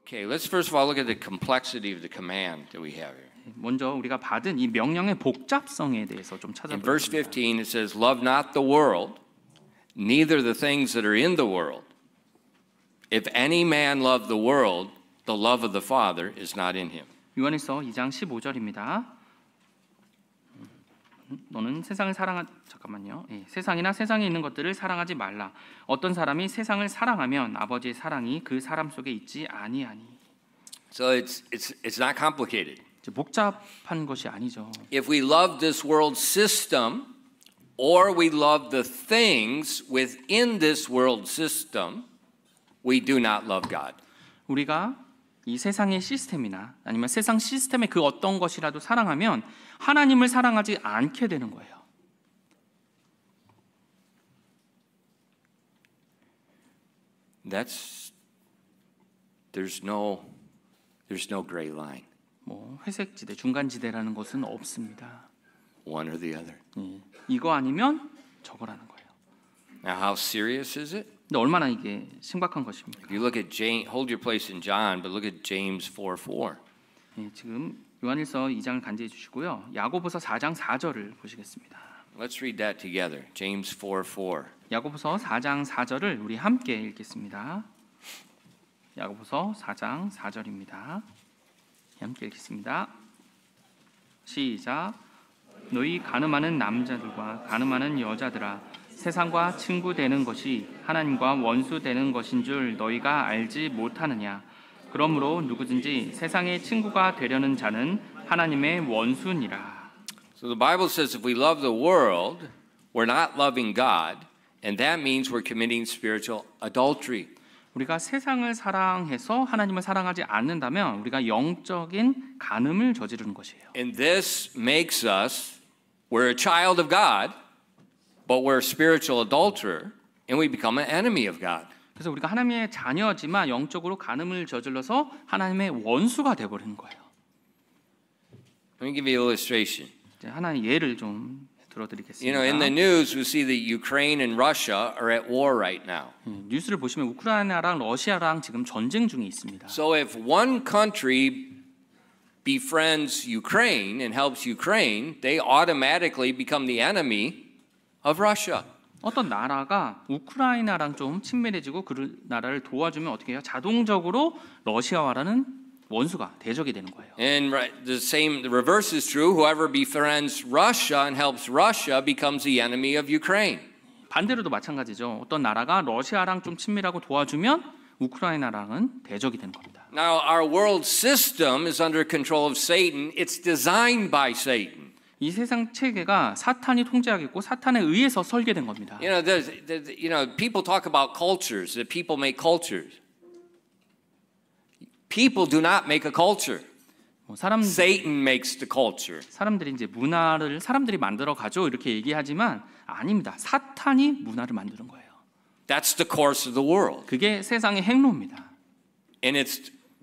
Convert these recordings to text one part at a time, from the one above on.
Okay, let's first of all look at the complexity of the command that we have here. 먼저 우리가 받은 이 명령의 복잡성에 대해서 좀 In verse 찾아보겠습니다. 15 it says, "Love not the world, neither the things that are in the world. If any man love the world, the love of the Father is not in him." 요한일서 2장 15절입니다. 너는 세상을 잠깐만요. 세상이나 세상에 있는 것들을 사랑하지 말라. 어떤 사람이 세상을 사랑하면 아버지의 사랑이 그 사람 속에 있지 아니하니. So it's not complicated. 복잡한 것이 아니죠. If we love this world system or we love the things within this world system, we do not love God. 우리가 이 세상의 시스템이나 아니면 세상 시스템의 그 어떤 것이라도 사랑하면 하나님을 사랑하지 않게 되는 거예요. There's no gray line. 뭐 회색 지대, 중간 지대라는 것은 없습니다. One or the other. 이거 아니면 저거라는 거예요. Now, how serious is it? 근데 얼마나 이게 심각한 것입니까? If you look at James, hold your place in John, but look at James 4:4. 지금 요한일서 2장을 간지해 주시고요. 야고보서 4장 4절을 보시겠습니다. Let's read that together. James 4:4. 야고보서 4장 4절을 우리 함께 읽겠습니다. 야고보서 4장 4절입니다. 함께 읽겠습니다. 시작. 너희 가늠하는 남자들과 가늠하는 여자들아, 세상과 친구 되는 것이 하나님과 원수 되는 것인 줄 너희가 알지 못하느냐? 그러므로 누구든지 세상의 친구가 되려는 자는 하나님의 원수니라. So the Bible says if we love the world, we're not loving God, and that means we're committing spiritual adultery. 우리가 세상을 사랑해서 하나님을 사랑하지 않는다면 우리가 영적인 간음을 저지르는 것이에요. And this makes us, we're a child of God, but we're a spiritual adulterer, and we become an enemy of God. 그래서 우리가 하나님의 자녀지만 영적으로 간음을 저질러서 하나님의 원수가 되어버리는 거예요. Let me give you an illustration. 하나의 예를 좀 들어드리겠습니다. You know, in the news, we see that Ukraine and Russia are at war right now. 뉴스를 보시면 우크라이나랑 러시아랑 지금 전쟁 중에 있습니다. So if one country befriends Ukraine and helps Ukraine, they automatically become the enemy of Russia. 어떤 나라가 우크라이나랑 좀 친밀해지고 그 나라를 도와주면 어떻게 해요? 자동적으로 러시아와라는 원수가 대적이 되는 거예요. And the reverse is true. Whoever befriends Russia and helps Russia becomes the enemy of Ukraine. 반대로도 마찬가지죠. 어떤 나라가 러시아랑 좀 친밀하고 도와주면 우크라이나랑은 대적이 되는 겁니다. Now our world system is under control of Satan. It's designed by Satan. 이 세상 체계가 사탄이 통제하고 있고 사탄에 의해서 설계된 겁니다. You know, people talk about cultures. That people make cultures. People do not make a culture. Satan makes the culture. 사람들이 이제 문화를 사람들이 만들어 가죠 이렇게 얘기하지만 아닙니다. 사탄이 문화를 만드는 거예요. That's the course of the world. 그게 세상의 행로입니다. And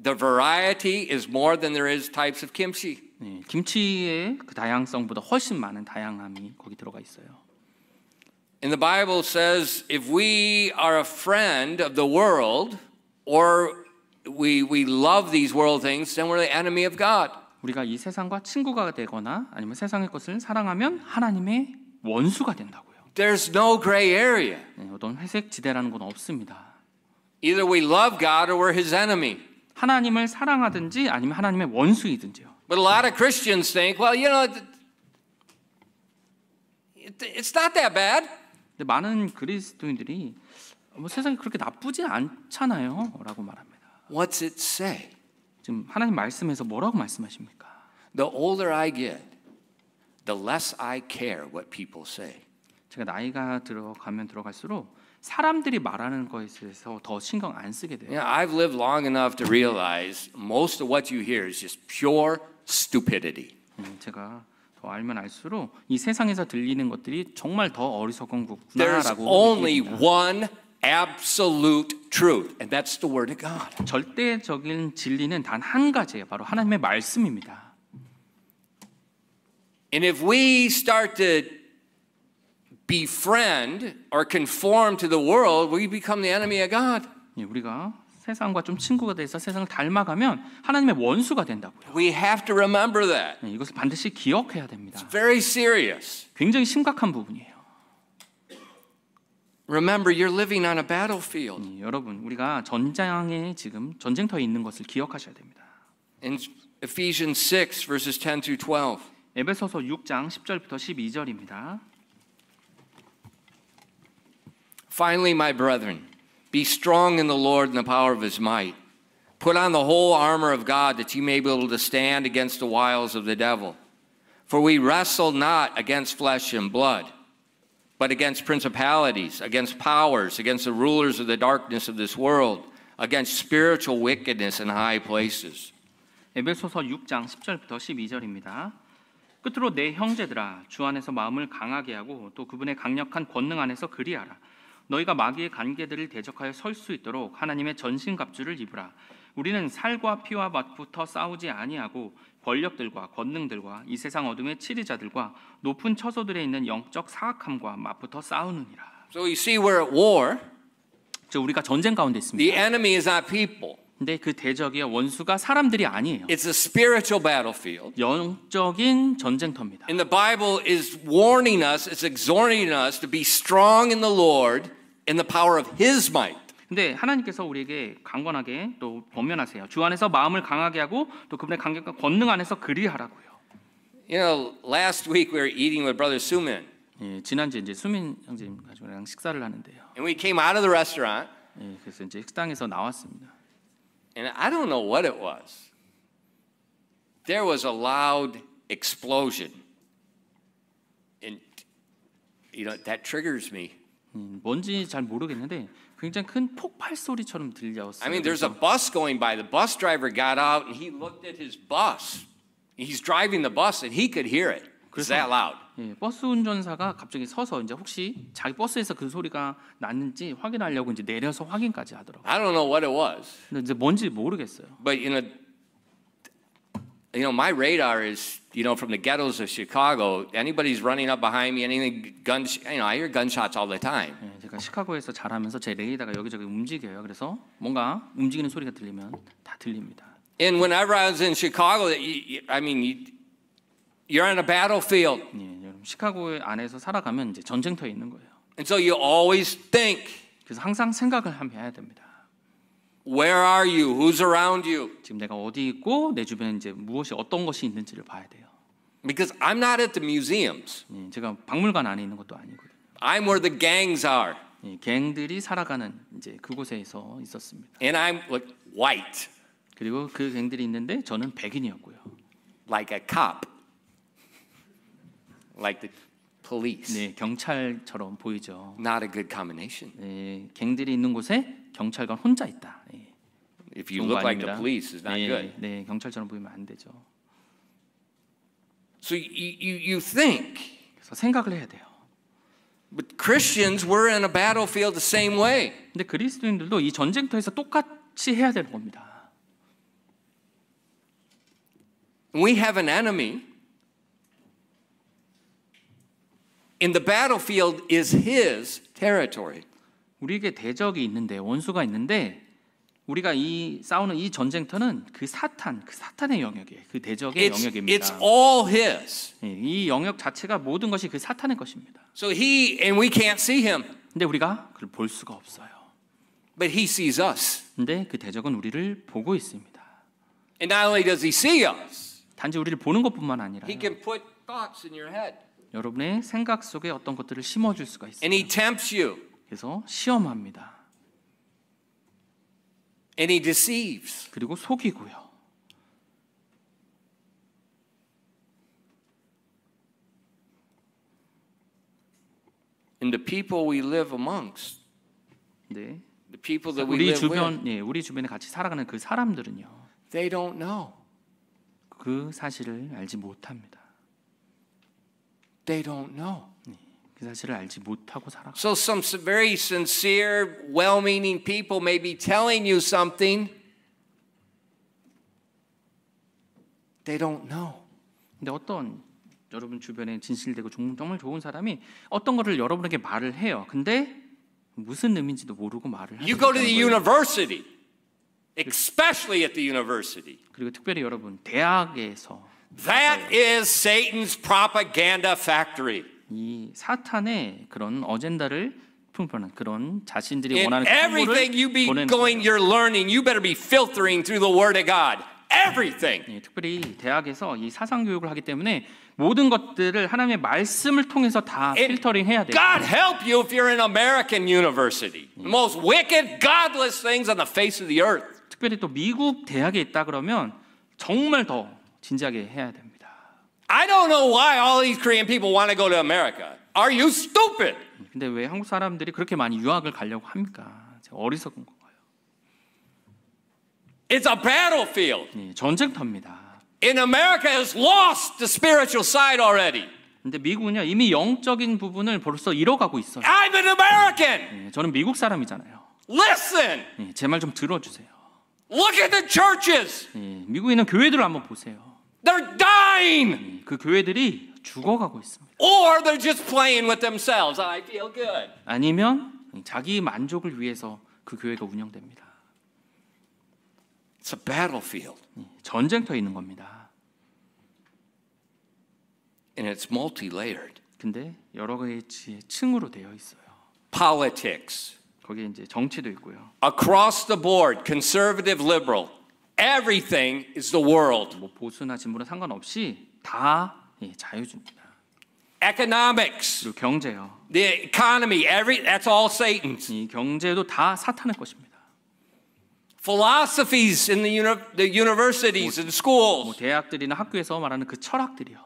the variety is more than there is types of kimchi. 김치의 그 다양성보다 훨씬 많은 다양함이 거기 들어가 있어요. And the Bible says if we are a friend of the world or we love these world things, then we're the enemy of God. 우리가 이 세상과 친구가 되거나 아니면 세상의 것을 사랑하면 하나님의 원수가 된다고요. There's no gray area. 어떤 회색 지대라는 건 없습니다. Either we love God or we're His enemy. 하나님을 사랑하든지 아니면 하나님의 원수이든지요. But a lot of Christians think, well, you know, it's not that bad. 근데 많은 그리스도인들이 뭐 세상이 그렇게 나쁘지 않잖아요,라고 말합니다. What's it say? 지금 하나님 말씀에서 뭐라고 말씀하십니까? The older I get, the less I care what people say. 제가 나이가 들어가면 들어갈수록 사람들이 말하는 것에 대해서 더 신경 안 쓰게 돼요. You know, I've lived long enough to realize most of what you hear is just pure stupidity. 제가 더 알면 알수록 이 세상에서 들리는 것들이 정말 더 어리석은 There's 거구나라고 only 느낍니다. one absolute truth, and that's the Word of God. 절대적인 진리는 단 한 가지예요. 바로 하나님의 말씀입니다. And if we start to befriend or conform to the world, we become the enemy of God. 우리가 세상과 좀 친구가 돼서 세상을 닮아가면 하나님의 원수가 된다고요. We have to remember that. 네, 이것을 반드시 기억해야 됩니다. It's very serious. 굉장히 심각한 부분이에요. Remember, you're living on a battlefield. 네, 여러분, 우리가 전장에 지금 전쟁터에 있는 것을 기억하셔야 됩니다. In Ephesians 6, verses 10 through 12. 에베소서 6장 10절부터 12절입니다. Finally, my brethren, be strong in the Lord and the power of his might. Put on the whole armor of God that you may be able to stand against the wiles of the devil. For we wrestle not against flesh and blood, but against principalities, against powers, against the rulers of the darkness of this world, against spiritual wickedness in high places. 에베소서 6장 10절부터 12절입니다. 끝으로 내 형제들아 주 안에서 마음을 강하게 하고 또 그분의 강력한 권능 안에서 그리하라. 너희가 마귀의 관계들을 대적하여 설 수 있도록 하나님의 전신갑주를 입으라. 우리는 살과 피와 맛부터 싸우지 아니하고 권력들과 권능들과 이 세상 어둠의 치리자들과 높은 처소들에 있는 영적 사악함과 맛부터 싸우느니라. So you see, we're at war. 즉 우리가 전쟁 가운데 The 있습니다. enemy is not people. 근데 그 대적이야 원수가 사람들이 아니에요. It's a spiritual battlefield. 영적인 전쟁터입니다. And the Bible is warning us, it's exhorting us to be strong in the Lord in the power of his might. 근데 하나님께서 우리에게 강건하게 또 권면하세요. 주 안에서 마음을 강하게 하고 또 그분의 강력한 권능 안에서 그리하라고요. You know, last week we were eating with Brother Sumin. 예, 지난주에 이제 수민 형제님 가족이랑 식사를 하는데요. And we came out of the restaurant, 예, 그래서 이제 식당에서 나왔습니다. and I don't know what it was. There was a loud explosion. And, you know, that triggers me. 뭔지 잘 모르겠는데 굉장히 큰 폭발 소리처럼 들렸어요. I mean, there's a bus going by. The bus driver got out and he looked at his bus. He's driving the bus and he could hear it. It's that loud. 예, 버스 운전사가 갑자기 서서 이제 혹시 자기 버스에서 그 소리가 났는지 확인하려고 이제 내려서 확인까지 하더라고요. I don't know what it was. 근데 이제 뭔지 모르겠어요. But you know, my radar is, you know, from the ghettos of Chicago. Anybody's running up behind me, anything guns, you know, I hear gunshots all the time. 예, 제가 시카고에서 자라면서 제 레이더가 여기저기 움직여요. 그래서 뭔가 움직이는 소리가 들리면 다 들립니다. And whenever I was in Chicago, you're on a battlefield. 예, 여러분 시카고 안에서 살아가면 이제 전쟁터에 있는 거예요. And so you always think, 그래서 항상 생각을 해야 됩니다. where are you? Who's around you? 지금 내가 어디 있고 내 주변에 이제 무엇이 어떤 것이 있는지를 봐야 돼요. Because I'm not at the museums. 예, 제가 박물관 안에 있는 것도 아니거든요. I'm where the gangs are. 예, 갱들이 살아가는 이제 그곳에서 있었습니다. And I'm like white, 그리고 그 갱들이 있는데 저는 백인이었고요. like a cop, like the police. 네, 경찰처럼 보이죠. Not a good combination. 예, 갱들이 있는 곳에 경찰관 혼자 있다. 예, If you 좋은 거 look like the 아닙니다. police, it's not good. 네, 경찰처럼 보이면 안 되죠. So you think, 그래서 생각을 해야 돼요. but Christians, we're in a battlefield the same way. 근데 그리스도인들도 이 전쟁터에서 똑같이 해야 되는 겁니다. We have an enemy. And the battlefield is his territory. 우리에게 대적이 있는데 원수가 있는데 우리가 이 싸우는 이 전쟁터는 그 사탄의 영역이에요. 그 대적의 영역입니다. It's all his. 예, 이 영역 자체가 모든 것이 그 사탄의 것입니다. So and we can't see him, 근데 우리가 그걸 볼 수가 없어요. but he sees us. 근데 그 대적은 우리를 보고 있습니다. And not only does he see us, 단지 우리를 보는 것뿐만 아니라 he can put thoughts in your head. 여러분의 생각 속에 어떤 것들을 심어줄 수가 있어요. And he tempts you. 그래서 시험합니다. And he deceives. 그리고 속이고요. And the people we live amongst, 네. the people that we 우리 live with, 주변, 예, 우리 주변에 같이 살아가는 그 사람들은요, they don't know. 그 사실을 알지 못합니다. They don't know. 그 사실을 알지 못하고 살아가. So some very sincere, well-meaning people may be telling you something. They don't know. 근데 어떤 여러분 주변에 진실되고 정말 좋은 사람이 어떤 거를 여러분에게 말을 해요. 근데 무슨 의미인지도 모르고 말을 하고 You go to the university. especially at the university. 그리고 특별히 여러분 대학에서 That is Satan's propaganda factory. 이 사탄의 그런 어젠다를 풍부한 그런 자신들이 In 원하는 everything you be 보내는 going, 거예요. you're learning, you better be filtering through the Word of God. Everything. 예, 특별히 대학에서 이 사상 교육을 하기 때문에 모든 것들을 하나님의 말씀을 통해서 다 And 필터링해야 돼요. God help you if you're in American university. The most wicked, godless things on the face of the earth. 특별히 또 미국 대학에 있다 그러면 정말 더 진지하게 해야 됩니다. I don't know why all these Korean people want to go to America. Are you stupid? 근데 왜 한국 사람들이 그렇게 많이 유학을 가려고 합니까? 어리석은 건가요? It's a battlefield. 예, 전쟁터입니다. And America has lost the spiritual side already. 근데 미국은요 이미 영적인 부분을 벌써 잃어가고 있어요. I'm an American. 예, 저는 미국 사람이잖아요. Listen. 예, 제 말 좀 들어주세요. Look at the churches. 예, 미국에 있는 교회들을 한번 보세요. They're dying. 예, 그 교회들이 죽어가고 있습니다. Or they're just playing with themselves. I feel good. 아니면 자기 만족을 위해서 그 교회가 운영됩니다. It's a battlefield. 예, 전쟁터에 있는 겁니다. And it's multi-layered. 근데 여러 가지 층으로 되어 있어요. Politics. 거기에 이제 정치도 있고요. Across the board, conservative, liberal. Everything is the world. 뭐 보수나 진보나 상관없이 다 예, 자유주의입니다. Economics, 그리고 경제요. the economy, that's all Satan's. 이 경제도 다 사탄의 것입니다. Philosophies in the universities and 뭐 schools. 대학들이나 학교에서 말하는 그 철학들이요.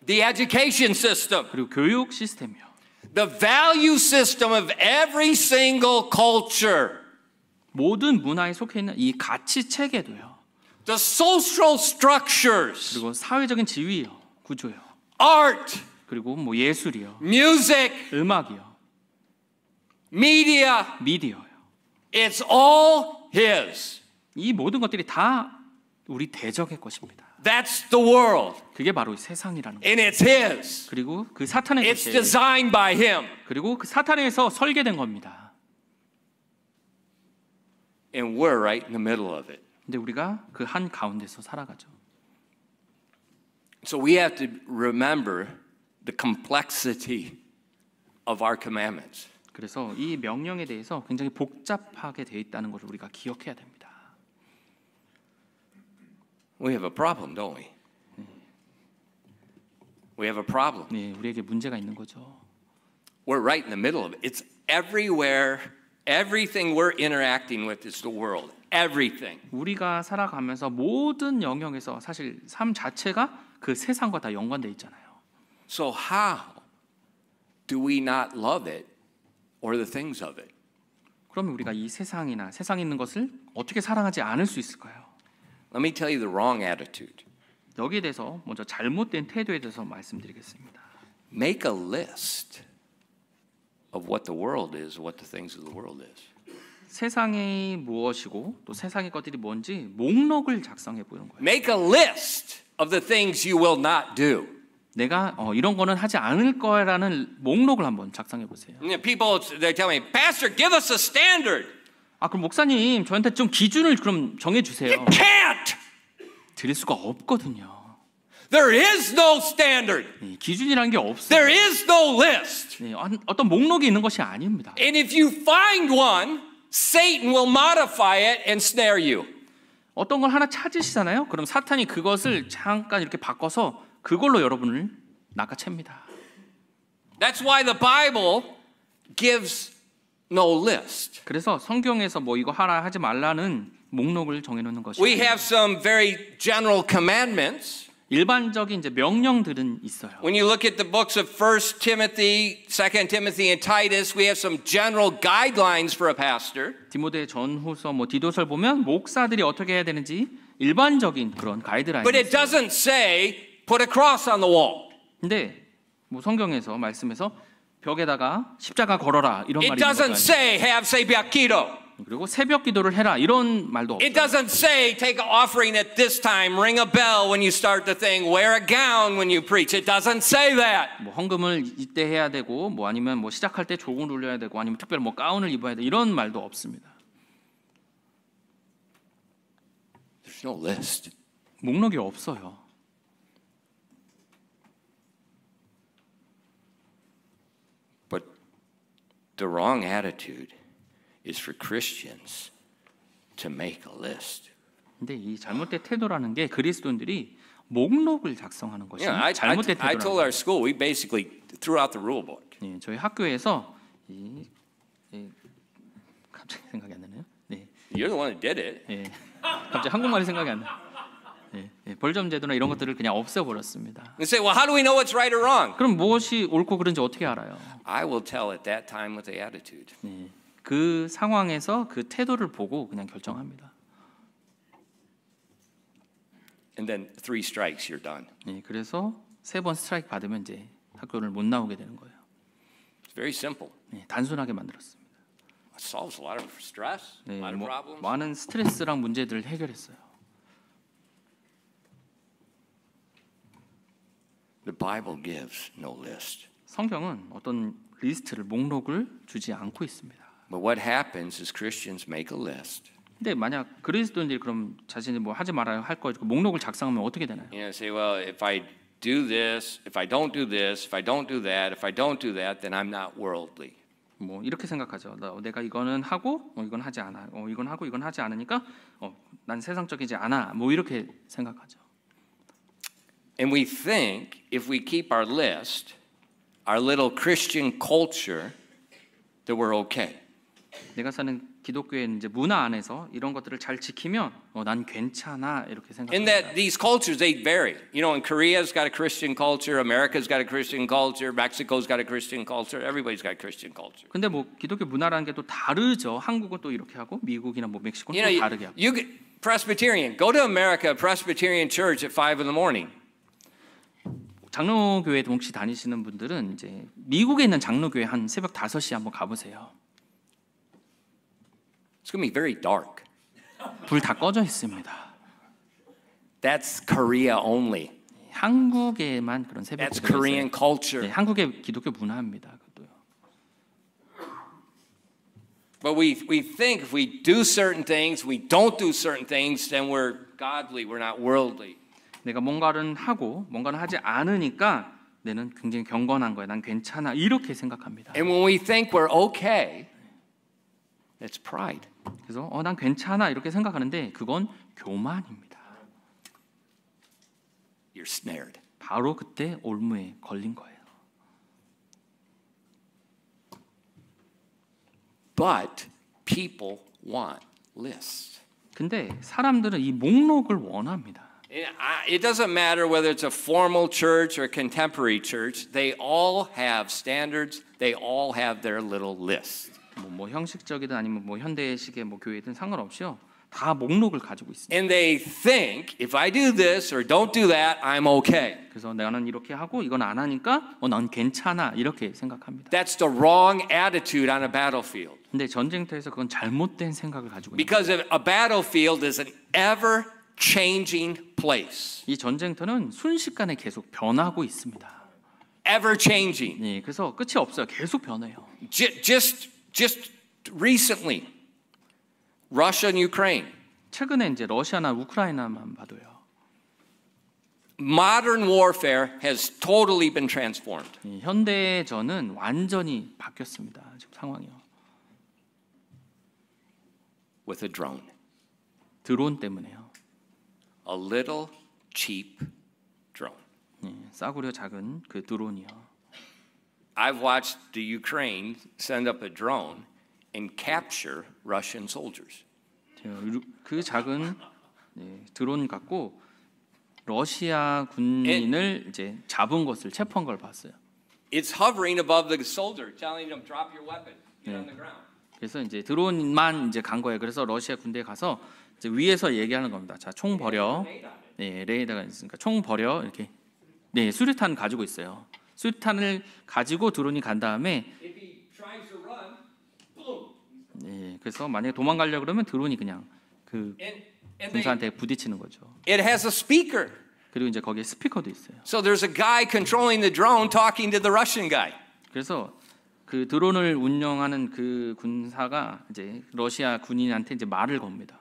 The education system. 그리고 교육 시스템이요. The value system of every single culture. 모든 문화에 속해 있는 이 가치 체계도요. The social structures. 그리고 사회적인 지위요, 구조요. Art. 그리고 뭐 예술이요, Music. 음악이요, Media. 미디어요. It's all His. 이 모든 것들이 다 우리 대적의 것입니다. That's the world. 그게 바로 이 세상이라는 거예요. And it's His. 그리고 그 사탄의 It's 것이에요. designed by Him. 그리고 그 사탄에서 설계된 겁니다. And we're right in the middle of it. 근데 우리가 그 한 가운데서 살아가죠. So we have to remember the complexity of our commandments. 그래서 이 명령에 대해서 굉장히 복잡하게 되어 있다는 것을 우리가 기억해야 됩니다. We have a problem, don't we? We have a problem. 네, 우리에게 문제가 있는 거죠. We're right in the middle of it. It's everywhere. Everything we're interacting with is the world. Everything. 우리가 살아가면서 모든 영역에서 사실 삶 자체가 그 세상과 다 연관돼 있잖아요. So how do we not love it or the things of it? 그러면 우리가 이 세상이나 세상에 있는 것을 어떻게 사랑하지 않을 수 있을까요? Let me tell you the wrong attitude. 여기에 대해서 먼저 잘못된 태도에 대해서 말씀드리겠습니다. Make a list of what the world is, what the things of the world is. 세상이 무엇이고 또 세상의 것들이 뭔지 목록을 작성해 보는 거예요. Make a list of the things you will not do. 내가 이런 거는 하지 않을 거라는 목록을 한번 작성해 보세요. People, they tell me, Pastor, give us a standard. 아, 그럼 목사님 저한테 좀 기준을 그럼 정해 주세요. You can't. 드릴 수가 없거든요. There is no standard. 기준이라는 게 없어요. There is no list. 어떤 목록이 있는 것이 아닙니다. And if you find one, Satan will modify it and snare you. 어떤 걸 하나 찾으시잖아요. 그럼 사탄이 그것을 잠깐 이렇게 바꿔서 그걸로 여러분을 낚아챕니다. That's why the Bible gives no list. 그래서 성경에서 뭐 이거 하라 하지 말라는 목록을 정해놓는 것이죠. We have some very general commandments. 일반적인 이제 명령들은 있어요. When you look at the books of 1 Timothy, 2 Timothy, and Titus, we have some general guidelines for a pastor. 디모데 전후서 뭐 디도서를 보면 목사들이 어떻게 해야 되는지 일반적인 그런 가이드라인이 But it 있어요. doesn't say put a cross on the wall. 근데 뭐 성경에서 말씀에서 벽에다가 십자가 걸어라 이런 It 말이 있는 것도 doesn't 아니에요. say have 새벽기도. 그리고 새벽 기도를 해라 이런 말도 It 없어요. doesn't say take an offering at this time, ring a bell when you start the thing, wear a gown when you preach. It doesn't say that. 뭐 헌금을 이때 해야 되고 뭐 아니면 뭐 시작할 때 조공을 울려야 되고 아니면 특별히 뭐 가운을 입어야 돼 이런 말도 없습니다. There's no list. 목록이 없어요. But the wrong attitude is for Christians to make a list. 근데 이 잘못된 태도라는 게 그리스도인들이 목록을 작성하는 것이 I 잘못된 told 태도라는 our school we basically threw out the rule book. 네, 저희 학교에서 갑자기 생각이 안 나네요. 네, You're the one that did it. 네, 갑자기 한국말이 생각이 안 나. 네, 네, 벌점 제도나 이런 것들을 그냥 없애버렸습니다. And say, well, how do we know what's right or wrong? 그럼 무엇이 옳고 그른지 어떻게 알아요? I will tell at that time with the attitude. 네, 그 상황에서 그 태도를 보고 그냥 결정합니다. And then 3 strikes, you're done. 네, 그래서 3번 스트라이크 받으면 이제 학교를 못 나오게 되는 거예요. It's very simple. 네, 단순하게 만들었습니다. It solves a lot of stress, 네, a lot of 뭐, problems. 많은 스트레스랑 문제들을 해결했어요. The Bible gives no list. 성경은 어떤 리스트를 목록을 주지 않고 있습니다. But what happens is Christians make a list. 근데 만약 그리스도인들이 그럼 자신이 뭐 하지 말아야 할 거 목록을 작성하면 어떻게 되나요? You know, say, well, if I do this, if I don't do this, if I don't do that, if I don't do that, then I'm not worldly. 뭐 이렇게 생각하죠. 내가 이거는 하고 이건 하지 않아. 이건 하고 이건 하지 않으니까 난 세상적이지 않아. 뭐 이렇게 생각하죠. And we think if we keep our list, our little Christian culture, that we're okay. 내가 사는 기독교의 이제 문화 안에서 이런 것들을 잘 지키면 난 괜찮아 이렇게 And 생각합니다. that these cultures, they vary. You know, in Korea's got a Christian culture, America's got a Christian culture, Mexico's got a Christian culture, everybody's got a Christian culture. 근데 뭐 기독교 문화라는 게 또 다르죠. 한국은 또 이렇게 하고 미국이나 뭐 멕시코는 You know, 또 다르게 하고. you get Presbyterian, go to America, Presbyterian church at 5 in the morning. 장로교회 혹시 다니시는 분들은 이제 미국에 있는 장로교회 한 새벽 5시에 한번 가보세요. It's going to be very dark. 불 다 꺼져 있습니다. That's Korea only. 한국에만 그런 새벽 That's 기도가 Korean 있어요. culture. 네, 한국의 기독교 문화입니다. 그것도요. But we think if we do certain things, we don't do certain things, then we're godly, we're not worldly. 내가 뭔가를 하고 뭔가를 하지 않으니까 내는 굉장히 경건한 거야. 난 괜찮아. 이렇게 생각합니다. And when we think we're okay, that's pride. 그래서 난 괜찮아 이렇게 생각하는데 그건 교만입니다. You're snared. 바로 그때 올무에 걸린 거예요. But people want lists. 근데 사람들은 이 목록을 원합니다. It doesn't matter whether it's a formal church or a contemporary church. They all have standards. They all have their little list. 뭐 형식적이든 아니면 뭐 현대식의 뭐 교회든 상관없이요. 다 목록을 가지고 있습니다. And they think if I do this or don't do that, I'm okay. 그래서 나는 이렇게 하고 이건 안 하니까 난 괜찮아 이렇게 생각합니다. That's the wrong attitude on a battlefield. 근데 전쟁터에서 그건 잘못된 생각을 가지고 있는 Because a battlefield is an ever-changing place. 이 전쟁터는 순식간에 계속 변하고 있습니다. Ever-changing. 네, 그래서 끝이 없어요. 계속 변해요. Just recently, Russia and Ukraine. 최근에 이제 러시아나 우크라이나만 봐도요. Modern warfare has totally been transformed. 현대전은 완전히 바뀌었습니다. 지금 상황이요. With a drone. 드론 때문에요. A little cheap drone. 싸구려 작은 그 드론이요. I've watched the Ukraine send up a drone and capture Russian soldiers. 그 작은 드론 갖고 러시아 군인을 이제 잡은 것을 체포한 걸 봤어요. It's hovering above the soldier, telling them drop your weapon, get on the ground. 그래서 이제 드론만 이제 간 거예요. 그래서 러시아 군대에 가서 이제 위에서 얘기하는 겁니다. 자, 총 버려. 네, 레이더가 있으니까 총 버려 이렇게. 네, 수류탄 가지고 있어요. 수류탄을 가지고 드론이 간 다음에 네, 그래서 만약에 도망가려 그러면 드론이 그냥 그 군사한테 부딪히는 거죠. It has a speaker. 그리고 이제 거기에 스피커도 있어요. So there's a guy controlling the drone talking to the Russian guy. 그래서 그 드론을 운영하는 그 군사가 이제 러시아 군인한테 이제 말을 겁니다.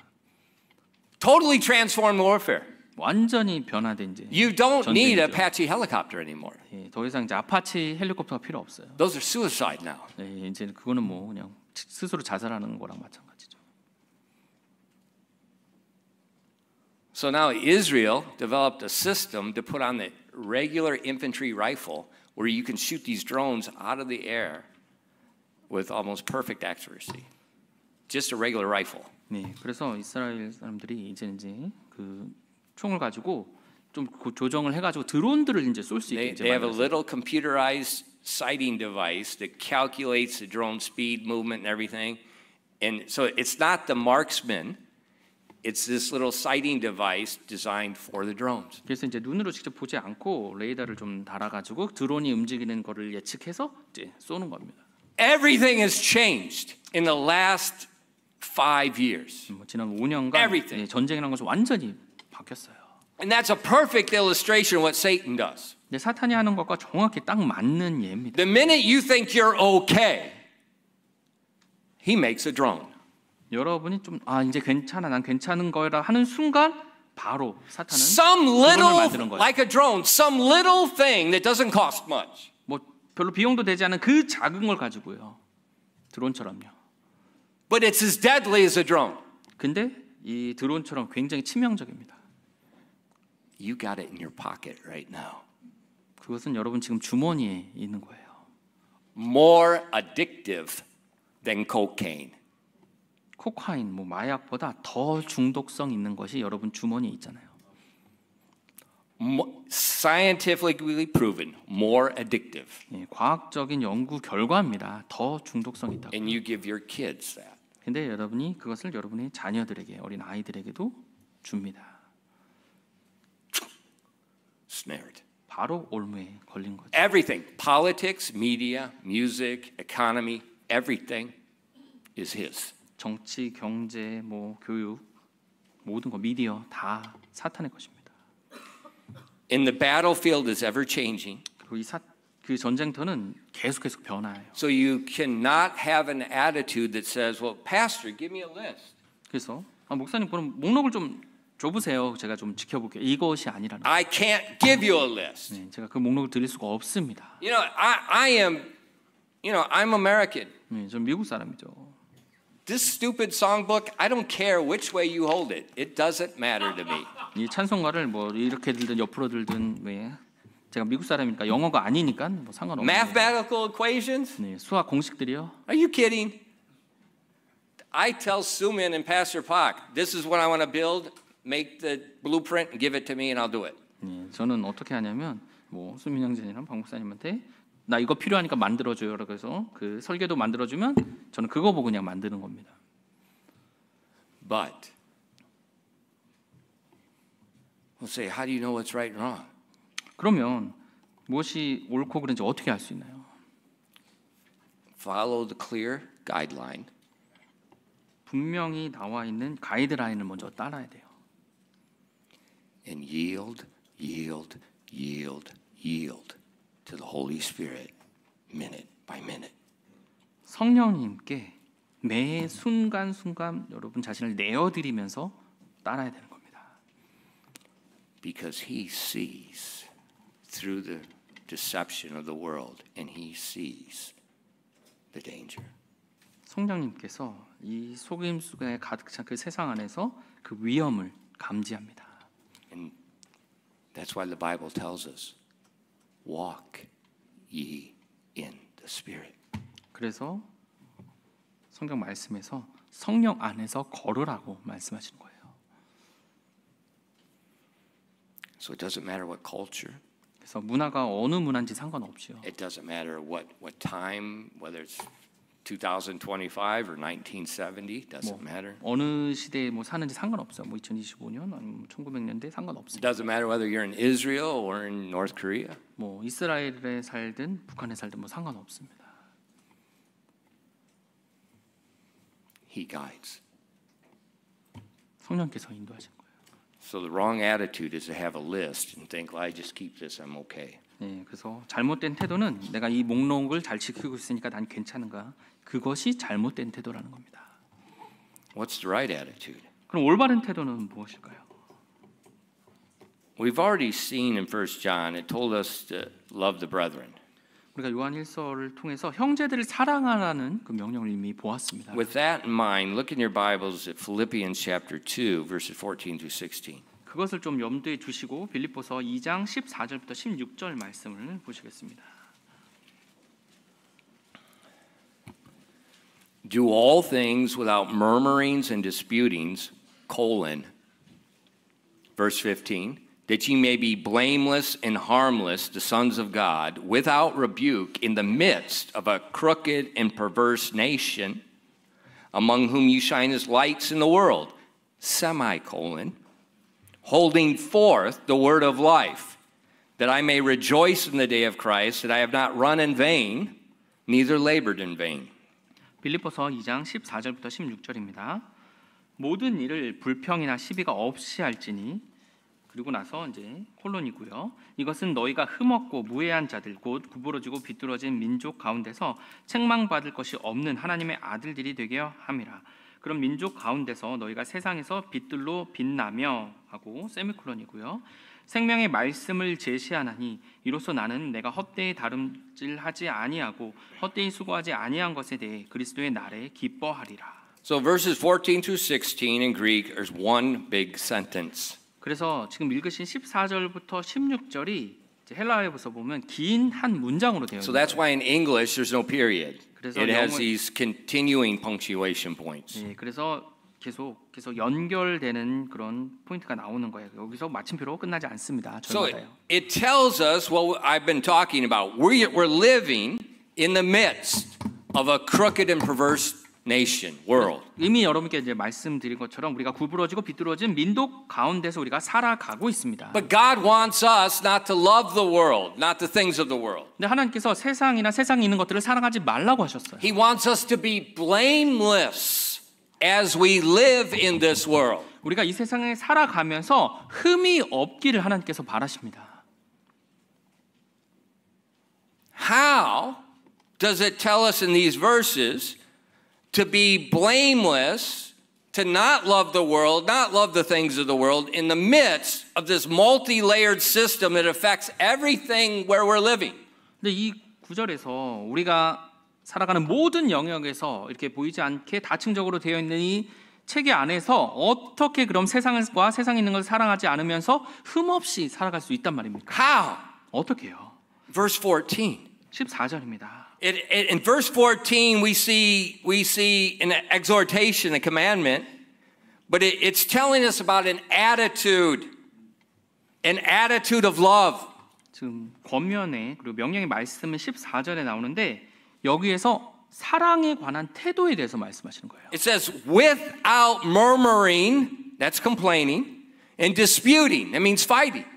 Totally transformed warfare. 완전히 변화된 이제 You don't need 전쟁이죠. Apache helicopter anymore. 예, 더 이상 이제 아파치 헬리콥터가 필요 없어요. Those are suicide now. 예, 이제 그거는 뭐 그냥 스스로 자살하는 거랑 마찬가지죠. So now Israel developed a system to put on the regular infantry rifle where you can shoot these drones out of the air with almost perfect accuracy. Just a regular rifle. 네, 그래서 이스라엘 사람들이 이제 그 총을 가지고 좀 조정을 해가지고 드론들을 이제 쏠 수 있게 이제 They have a 만들었어요. little computerized sighting device that calculates the drone speed, movement, and everything. And so it's not the marksman. It's this little sighting device designed for the drones. 그래서 이제 눈으로 직접 보지 않고 레이더를 좀 달아가지고 드론이 움직이는 거를 예측해서 이제 쏘는 겁니다. Everything has changed in the last 5 years. 뭐 지난 5년간 Everything. 예, 전쟁이라는 것이 완전히 바뀌었어요. And that's a perfect illustration of what Satan does. 근데 사탄이 하는 것과 정확히 딱 맞는 예입니다. The minute you think you're okay, he makes a drone. 여러분이 좀 이제 괜찮아, 난 괜찮은 거라 하는 순간 바로 사탄은 Some 드론을 만드는 little, 거예요. like a drone, some little thing that doesn't cost much. 뭐 별로 비용도 되지 않은 그 작은 걸 가지고요. 드론처럼요. But it's as deadly as a drone. 근데 이 드론처럼 굉장히 치명적입니다. You got it in your pocket right now. 그것은 여러분 지금 주머니에 있는 거예요. More addictive than cocaine. 코카인, 뭐 마약보다 더 중독성 있는 것이 여러분 주머니에 있잖아요. Scientifically proven, more addictive. 예, 과학적인 연구 결과입니다. 더 중독성 있다고. And you give your kids that. 근데 여러분이 그것을 여러분의 자녀들에게, 어린 아이들에게도 줍니다. Snared. 바로 올무에 걸린 거죠. Everything, politics, media, music, economy, everything is his. 정치, 경제, 뭐 교육, 모든 거, 미디어 다 사탄의 것입니다. And the battlefield is ever changing. 그리고 그 전쟁터는 계속 변화해요. So you cannot have an attitude that says, well, pastor, give me a list. 그래서 목사님 그럼 목록을 좀 줘보세요. 제가 좀 지켜볼게요. 이것이 아니라는 거예요. I can't give you a list. 네, 제가 그 목록을 드릴 수가 없습니다. You know, I'm American. 네, 전 미국 사람이죠. This stupid songbook, I don't care which way you hold it. It doesn't matter to me. 이 찬송가를 뭐 이렇게 들든 옆으로 들든 왜 제가 미국 사람이니까 영어가 아니니까 뭐 상관없어요. Mathematical equations? 네, 수학 공식들이요. Are you kidding? I tell Sumin and Pastor Pak, this is what I want to build. Make the blueprint and give it to me and I'll do it. 네, 저는 어떻게 하냐면 뭐 수민 형제님이랑 박 목사님한테 나 이거 필요하니까 만들어줘요. 그래서 그 설계도 만들어주면 저는 그거 보고 그냥 만드는 겁니다. But we'll say, how do you know what's right and wrong? 그러면 무엇이 옳고 그른지 어떻게 알 수 있나요? Follow the clear guideline. 분명히 나와 있는 가이드라인을 먼저 따라야 돼요. And yield, yield, yield, yield to the Holy Spirit minute by minute. 성령님께 매 순간순간 여러분 자신을 내어드리면서 따라야 되는 겁니다. Because he sees through the deception of the world and he sees the danger. 성령님께서 이 속임수에 가득 찬 그 세상 안에서 그 위험을 감지합니다. And that's why the Bible tells us, walk ye in the Spirit. 그래서 성경 말씀에서 성령 안에서 걸으라고 말씀하시는 거예요. So it doesn't matter what culture. 그래서 문화가 어느 문화인지 상관없이요. It doesn't matter what time, whether it's 2025 or 1970, doesn't matter. 어느 시대에 뭐 사는지 상관없어요. 뭐 2025년 아니면 1900년대 상관없어요. It doesn't matter whether you're in Israel or in North Korea. 뭐 이스라엘에 살든 북한에 살든 뭐 상관없습니다. He guides. 성령께서 인도하시는 거예요. So the wrong attitude is to have a list and think, well, I just keep this, I'm okay. 네, 그래서 잘못된 태도는 내가 이 목록을 잘 지키고 있으니까 난 괜찮은가? 그것이 잘못된 태도라는 겁니다. What's the right attitude? 그럼 올바른 태도는 무엇일까요? We've already seen in 1 John, it told us to love the brethren. 우리가 요한 1서를 통해서 형제들을 사랑하라는 그 명령을 이미 보았습니다. With that in mind, look in your Bibles at Philippians chapter 2, verses 14 through 16. 그것을 좀 염두에 두시고 빌립보서 2장 14절부터 16절 말씀을 보시겠습니다. Do all things without murmurings and disputings, verse 15, that ye may be blameless and harmless, the sons of God, without rebuke, in the midst of a crooked and perverse nation, among whom you shine as lights in the world, holding forth the word of life, that I may rejoice in the day of Christ, that I have not run in vain, neither labored in vain. 빌립보서 2장 14절부터 16절입니다. 모든 일을 불평이나 시비가 없이 할지니, 그리고 나서 이제 콜론이고요. 이것은 너희가 흠없고 무해한 자들 곧 구부러지고 비뚤어진 민족 가운데서 책망받을 것이 없는 하나님의 아들들이 되게 함이라. 그런 민족 가운데서 너희가 세상에서 빛들로 빛나며 하고 세미콜론이고요. 생명의 말씀을 제시하나니 이로써 나는 내가 헛되이 다름질하지 아니하고 헛되이 수고하지 아니한 것에 대해 그리스도의 날에 기뻐하리라. So verses 14 through 16 in Greek is one big sentence. 그래서 지금 읽으신 14절부터 16절이 헬라어에서 보면 긴 한 문장으로 되어 있는 So that's why in English there's no period. 그래서 It has these continuing punctuation points. 네, 그래서 계속 연결되는 그런 포인트가 나오는 거예요. 여기서 마침표로 끝나지 않습니다. So 절마다요. it tells us what I've been talking about. We're living in the midst of a crooked and perverse nation, world. 이미 여러분께 이제 말씀드린 것처럼 우리가 구부러지고 비뚤어진 민족 가운데서 우리가 살아가고 있습니다. But God wants us not to love the world, not the things of the world. 근데 하나님께서 세상이나 세상에 있는 것들을 사랑하지 말라고 하셨어요. He wants us to be blameless as we live in this world. 우리가 이 세상에 살아가면서 흠이 없기를 하나님께서 바라십니다. How does it tell us in these verses to be blameless, to not love the world, not love the things of the world in the midst of this multi-layered system that affects everything where we're living? 근데 이 구절에서 우리가 살아가는 모든 영역에서 이렇게 보이지 않게 다층적으로 되어 있는 이 체계 안에서 어떻게 그럼 세상과 세상에 있는 것을 사랑하지 않으면서 흠없이 살아갈 수 있단 말입니까? How? 어떻게요? Verse 14. 14절입니다. In verse 14, we see an exhortation, a commandment, but it's telling us about an attitude of love. 지금 권면에 그리고 명령의 말씀은 14절에 나오는데 여기에서 사랑에 관한 태도에 대해서 말씀하시는 거예요. It says, without murmuring, that's complaining, and disputing, that means fighting.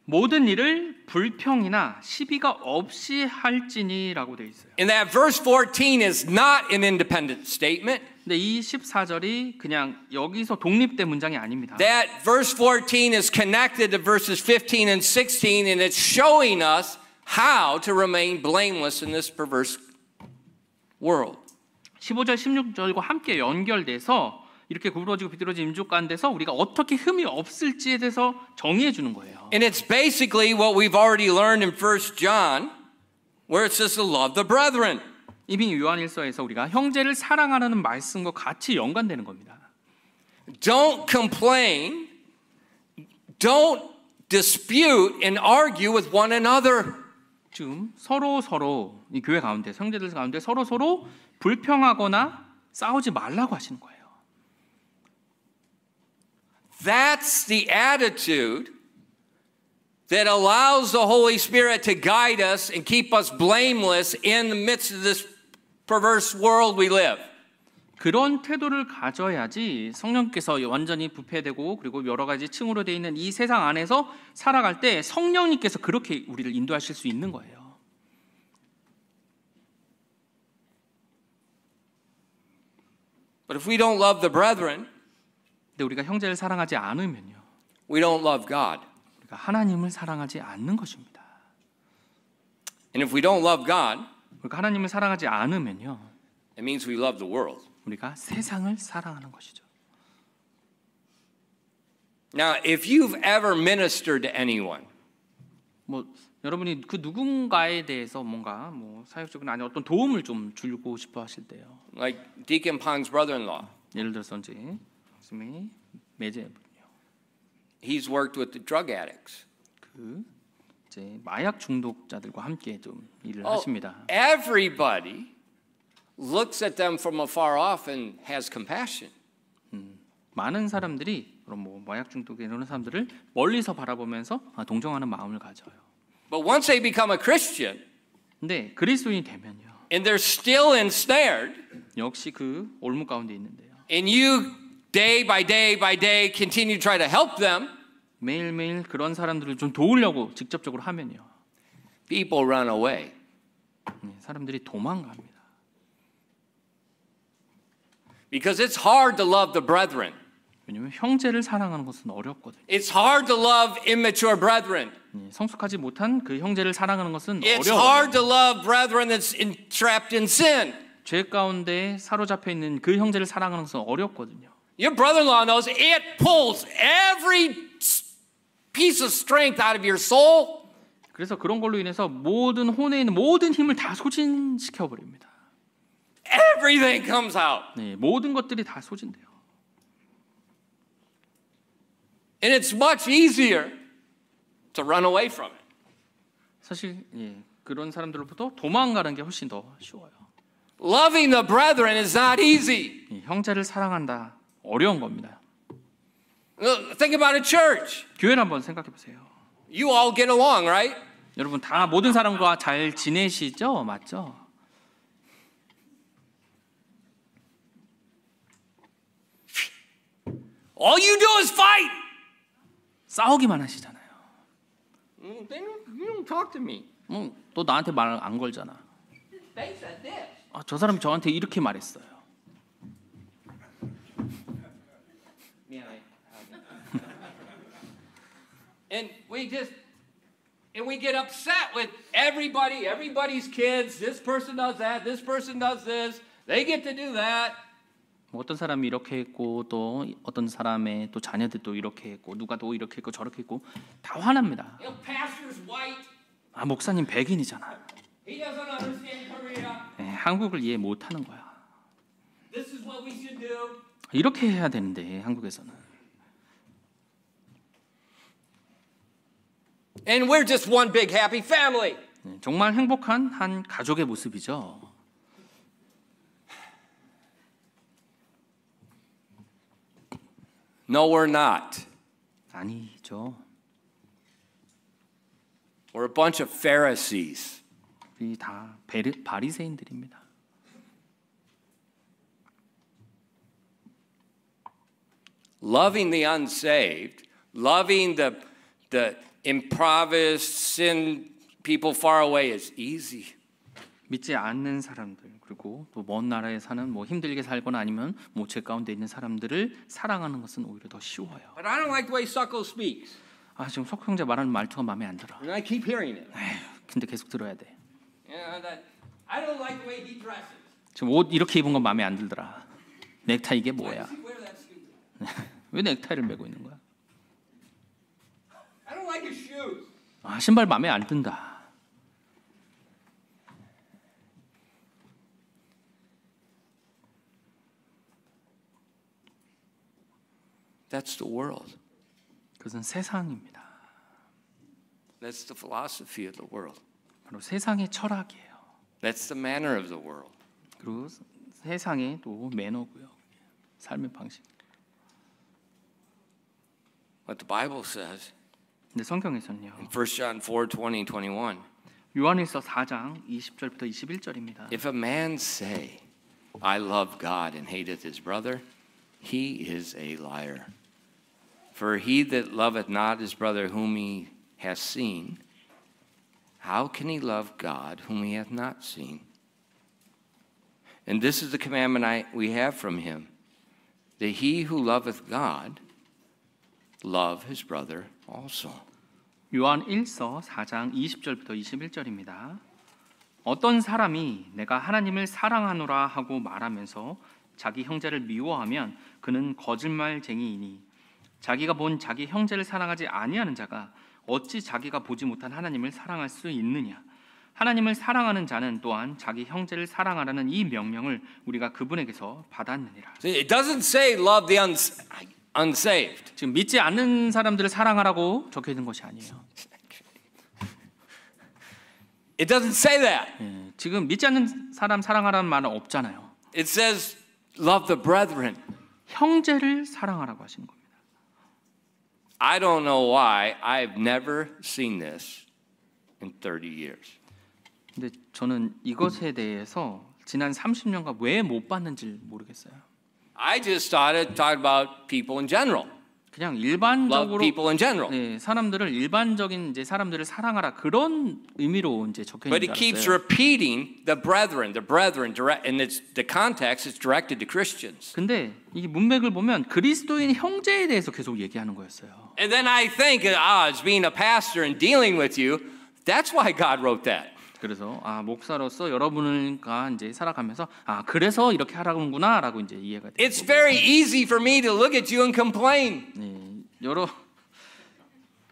모든 일을 불평이나 시비가 없이 할지니라고 되어 있어요. And that verse 14 is not an independent statement. 근데 이 14절이 그냥 여기서 독립된 문장이 아닙니다. That verse 14 is connected to verses 15 and 16, and it's showing us how to remain blameless in this perverse world. 15절, 16절과 함께 연결돼서 이렇게 구부러지고 비뚤어진 민족 가운데서 우리가 어떻게 흠이 없을지에 대해서 정의해 주는 거예요. And it's basically what we've already learned in 1 John, where it says to love the brethren. 이미 요한일서에서 우리가 형제를 사랑하라는 말씀과 같이 연관되는 겁니다. Don't complain, don't dispute and argue with one another. 지금 서로 이 교회 가운데 형제들 가운데 서로 불평하거나 싸우지 말라고 하시는 거예요. That's the attitude that allows the Holy Spirit to guide us and keep us blameless in the midst of this perverse world we live. 그런 태도를 가져야지 성령께서 완전히 부패되고 그리고 여러 가지 층으로 되어 있는 이 세상 안에서 살아갈 때 성령님께서 그렇게 우리를 인도하실 수 있는 거예요. But if we don't love the brethren, 근데 우리가 형제를 사랑하지 않으면요, we don't love God. 우리가 하나님을 사랑하지 않는 것입니다. And if we don't love God, 우리가 하나님을 사랑하지 않으면요, it means we love the world. 우리가 세상을 사랑하는 것이죠. Now, if you've ever ministered to anyone, 뭐 여러분이 그 누군가에 대해서 뭔가 뭐 사역적인 아니 어떤 도움을 좀 주고 싶어 하실 때요. like Deacon Pong's brother-in-law, 예를 들어서 이제 스미 매제분요. he's worked with the drug addicts. 그 이제 마약 중독자들과 함께 좀 일을 Oh, 하십니다. everybody looks at them from afar off and has compassion. 많은 사람들이 그런 뭐 마약 중독에 이러는 사람들을 멀리서 바라보면서 동정하는 마음을 가져요. But once they become a Christian 근데 그리스도인이 되면요. and they're still ensnared, 역시 그 올무 가운데 있는데요. and you day by day by day continue to try to help them, 매일매일 그런 사람들을 좀 도우려고 직접적으로 하면요. people run away. 사람들이 도망갑니다. Because it's hard to love the brethren. 왜냐하면 형제를 사랑하는 것은 어렵거든요. It's hard to love immature brethren. 성숙하지 못한 그 형제를 사랑하는 것은 It's 어려워요. hard to love brethren that's trapped in sin. 죄 가운데 사로잡혀 있는 그 형제를 사랑하는 것은 어렵거든요. Your brother-in-law knows it pulls every piece of strength out of your soul. 그래서 그런 걸로 인해서 모든 혼에 있는 모든 힘을 다 소진시켜 버립니다. Everything comes out. 네, 모든 것들이 다 소진돼요. And it's much easier to run away from it. 사실 그런 사람들로부터 도망가는 게 훨씬 더 쉬워요. Loving the brethren is not easy. 형제를 사랑한다 어려운 겁니다. Think about a church. 교회를 한번 생각해 보세요. You all get along, right? 여러분 다 모든 사람과 잘 지내시죠? 맞죠? All you do is fight. 싸우기만 하시잖아요. You don't talk to me. 또 나한테 말 안 걸잖아. They said this. 저 사람이 저한테 이렇게 말했어요. And we get upset with everybody, everybody's kids. This person does that. This person does this. They get to do that. 어떤 사람이 이렇게 했고 또 어떤 사람의 또 자녀들도 이렇게 했고 누가 또 이렇게 했고 저렇게 했고 다 화납니다. Pastor's white. 목사님 백인이잖아. He doesn't understand Korea. 한국을 이해 못하는 거야. This is what we should do. 이렇게 해야 되는데 한국에서는. And we're just one big happy family. 정말 행복한 한 가족의 모습이죠. No, we're not. 아니죠. We're a bunch of Pharisees. 우리 다 바리새인들입니다. Loving the unsaved, loving the impoverished, sin people far away is easy. 믿지 않는 사람들 그리고 또 먼 나라에 사는 뭐 힘들게 살거나 아니면 죄 가운데 있는 사람들을 사랑하는 것은 오히려 더 쉬워요. But I don't like the way Succo speaks. 지금 석 형제 말하는 말투가 마음에 안 들어. And I keep hearing it. 근데 계속 들어야 돼. I don't like the way he dresses. 지금 옷 이렇게 입은 건 마음에 안 들더라. 넥타이 이게 뭐야? Why does he wear that stupid? 왜 넥타이를 메고 있는 거야? I don't like his shoes. 신발 마음에 안 든다. That's the world. 그것은 세상입니다. That's the philosophy of the world. 바로 세상의 철학이에요. That's the manner of the world. 그리고 세상의 또 매너고요. 삶의 방식. What the Bible says 근데 성경에서는요. in 1 John 4:20, 21. 요한일서 4장 20절부터 21절입니다. If a man say, I love God and hateth his brother, he is a liar. For he that loveth not his brother whom he hath seen, how can he love God whom he hath not seen? And this is the commandment we have from him, that he who loveth God love his brother also. 요한 1서 4장 20절부터 21절입니다. 어떤 사람이 내가 하나님을 사랑하노라 하고 말하면서 자기 형제를 미워하면 그는 거짓말쟁이이니 자기가 본 자기 형제를 사랑하지 아니하는 자가 어찌 자기가 보지 못한 하나님을 사랑할 수 있느냐? 하나님을 사랑하는 자는 또한 자기 형제를 사랑하라는 이 명령을 우리가 그분에게서 받았느니라. It doesn't say love the unsaved. 지금 믿지 않는 사람들을 사랑하라고 적혀 있는 것이 아니에요. It doesn't say that. 지금 믿지 않는 사람 사랑하라는 말은 없잖아요. It says love the brethren. 형제를 사랑하라고 하시는 겁니다. I don't know why I've never seen this in 30 years. 근데 저는 이것에 대해서 지난 30년간 왜 못 봤는지 모르겠어요. I just started talking about people in general. 그냥 Love 일반적으로 people in general. 네, 사람들을 일반적인 이제 사람들을 사랑하라 그런 의미로 이제 적혀 But 있는 it 줄 keeps 알았어요. repeating the brethren, and it's the context is directed to Christians. 근데 이 문맥을 보면 그리스도인 형제에 대해서 계속 얘기하는 거였어요. And then I think, as being a pastor and dealing with you, that's why God wrote that. 그래서 목사로서 여러분과 이제 살아가면서 그래서 이렇게 하라는구나라고 이제 이해가 돼요. It's very easy for me to look at you and complain. 네,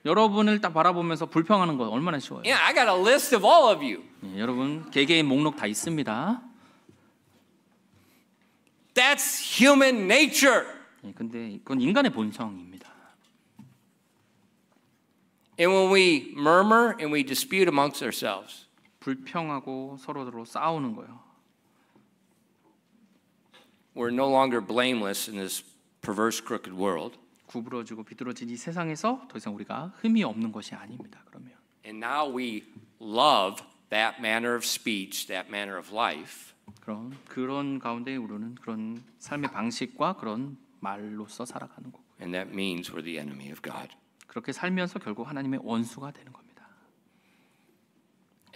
여러분을 딱 바라보면서 불평하는 거 얼마나 쉬워요. Yeah, I got a list of all of you. 네, 여러분 개개인 목록 다 있습니다. That's human nature. 네, 근데 그건 인간의 본성입니다. And when we murmur and we dispute amongst ourselves, 불평하고 서로서로 싸우는 거예요. we're no longer blameless in this perverse, crooked world. 구부러지고 비뚤어진 이 세상에서 더 이상 우리가 흠이 없는 것이 아닙니다. 그러면 And now we love that manner of speech, that manner of life. 그런 가운데 우리는 그런 삶의 방식과 그런 말로서 살아가는 거고. And that means we're the enemy of God. 그렇게 살면서 결국 하나님의 원수가 되는 겁니다.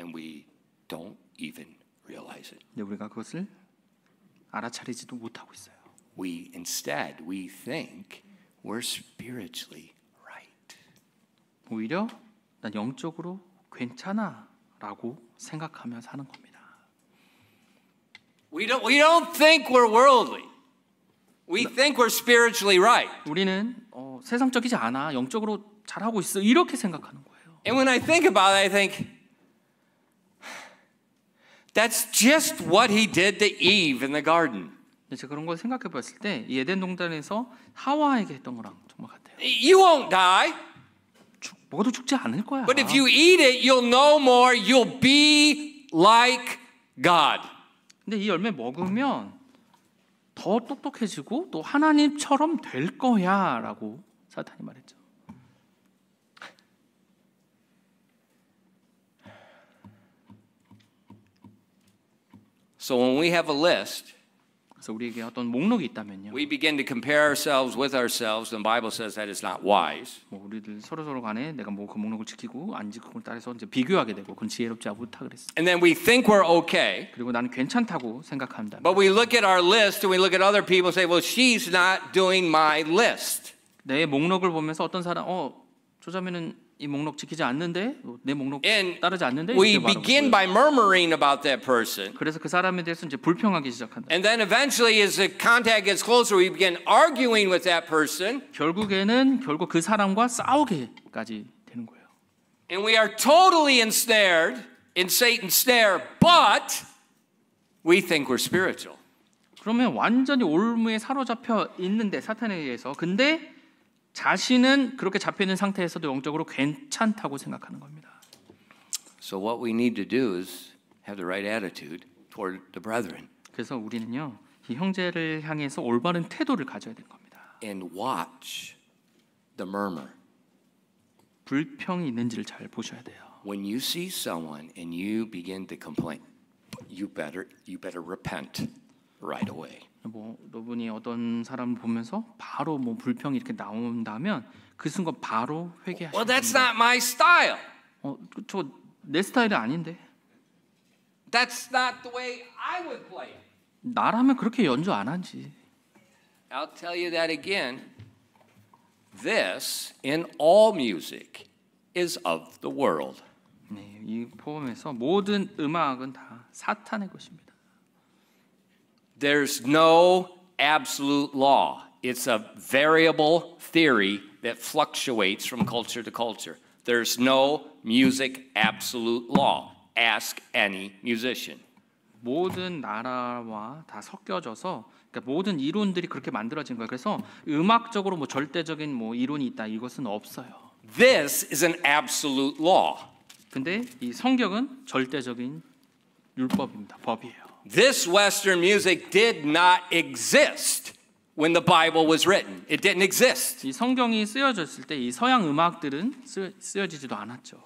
And we don't even realize it. 근데 우리가 그것을 알아차리지도 못하고 있어요. We think we're spiritually right. 오히려 난 영적으로 괜찮아라고 생각하며 사는 겁니다. We don't think we're worldly. We think we're spiritually right. 우리는 세상적이지 않아, 영적으로 잘하고 있어 이렇게 생각하는 거예요. And when I think about it, I think that's just what he did to Eve in the garden. 제가 그런 걸 생각해 봤을 때 이 에덴 동산에서 하와에게 했던 거랑 정말 같아요. You won't die. 먹어도 죽지 않을 거야. But if you eat it, you'll know more. You'll be like God. 근데 이 열매 먹으면 더 똑똑해지고 또 하나님처럼 될 거야라고 사탄이 말했죠. So when we have a list, 그래서 우리에게 어떤 목록이 있다면요. we begin to compare ourselves with ourselves. The Bible says that is not wise. 우리들 서로 간에 내가 뭐 그 목록을 지키고 안 지키고를 따라서 이제 비교하게 되고 그건 지혜롭지 못하 그랬어요. And then we think we're okay. 그리고 나는 괜찮다고 생각한다. But we look at our list and we look at other people and say, well, she's not doing my list. 내 목록을 보면서 어떤 사람 저 자매는 이 목록 지키지 않는데 내 목록 And 따르지 않는데 we 이렇게 begin 말하고 by murmuring about that person. 그래서 그 사람에 대해서 이제 불평하기 시작한다. And then eventually as the contact gets closer, we begin arguing with that person. 결국 그 사람과 싸우게까지 되는 거예요. And we are totally ensnared in Satan's snare, but we think we're spiritual. 그러면 완전히 올무에 사로잡혀 있는데 사탄에 의해서 근데 자신은 그렇게 잡혀 있는 상태에서도 영적으로 괜찮다고 생각하는 겁니다. So what we need to do is have the right attitude toward the brethren. 그래서 우리는요, 이 형제를 향해서 올바른 태도를 가져야 되는 겁니다. And watch the murmur. 불평이 있는지를 잘 보셔야 돼요. When you see someone and you begin to complain, you better repent right away. 너분이 어떤 사람을 보면서 바로 불평이 이렇게 나온다면 그 순간 바로 회개하시는 Well, that's 겁니다. not my style. 저 내 스타일이 아닌데. That's not the way I would play it. 나라면 그렇게 연주 안 하지. I'll tell you that again. This in all music is of the world. 네, 이 포함해서 모든 음악은 다 사탄의 것입니다. There's no absolute law It's a variable theory that fluctuates from culture to culture. There's no music absolute law. Ask any musician. 모든 나라와 다 섞여져서 그러니까 모든 이론들이 그렇게 만들어진 거예요. 그래서 음악적으로 뭐 절대적인 뭐 이론이 있다 이것은 없어요. This is an absolute law. 근데 이 성경은 절대적인 율법입니다. 법이에요. This Western music did not exist when the Bible was written. It didn't exist. 이 성경이 쓰여졌을 때 이 서양 음악들은 쓰여지지도 않았죠.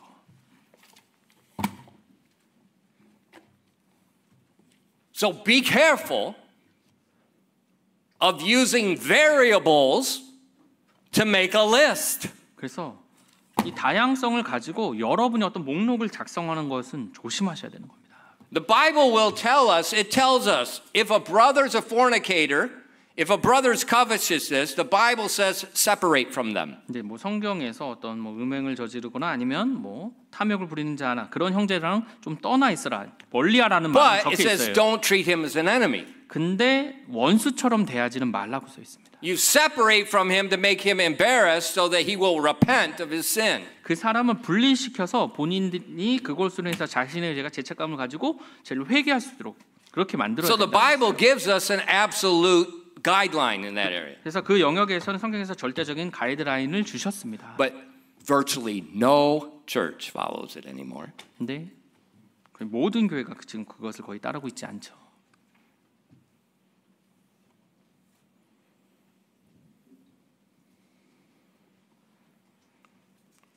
So be careful of using variables to make a list. 그래서 이 다양성을 가지고 여러분이 어떤 목록을 작성하는 것은 조심하셔야 되는 겁니다. The Bible will tell us, it tells us, if a brother's a fornicator, if a brother's covetousness, the Bible says separate from them. 이제 뭐 성경에서 어떤 뭐 음행을 저지르거나 아니면 뭐 탐욕을 부리는 자나 그런 형제랑 좀 떠나 있어라, 멀리하라는 말이 But it 적혀 says 있어요. don't treat him as an enemy. 근데 원수처럼 대하지는 말라고 써 있습니다. You separate from him to make him embarrassed so that he will repent of his sin. 그 사람을 분리시켜서 본인이 그것으로 해서 자신의 죄가 죄책감을 가지고 죄를 회개할 수 있도록 그렇게 만들어야 So the 된다. Bible gives us an absolute guideline in that area. 그래서 그 영역에서는 성경에서 절대적인 가이드라인을 주셨습니다. But virtually no church follows it anymore. 근데 모든 교회가 지금 그것을 거의 따르고 있지 않죠.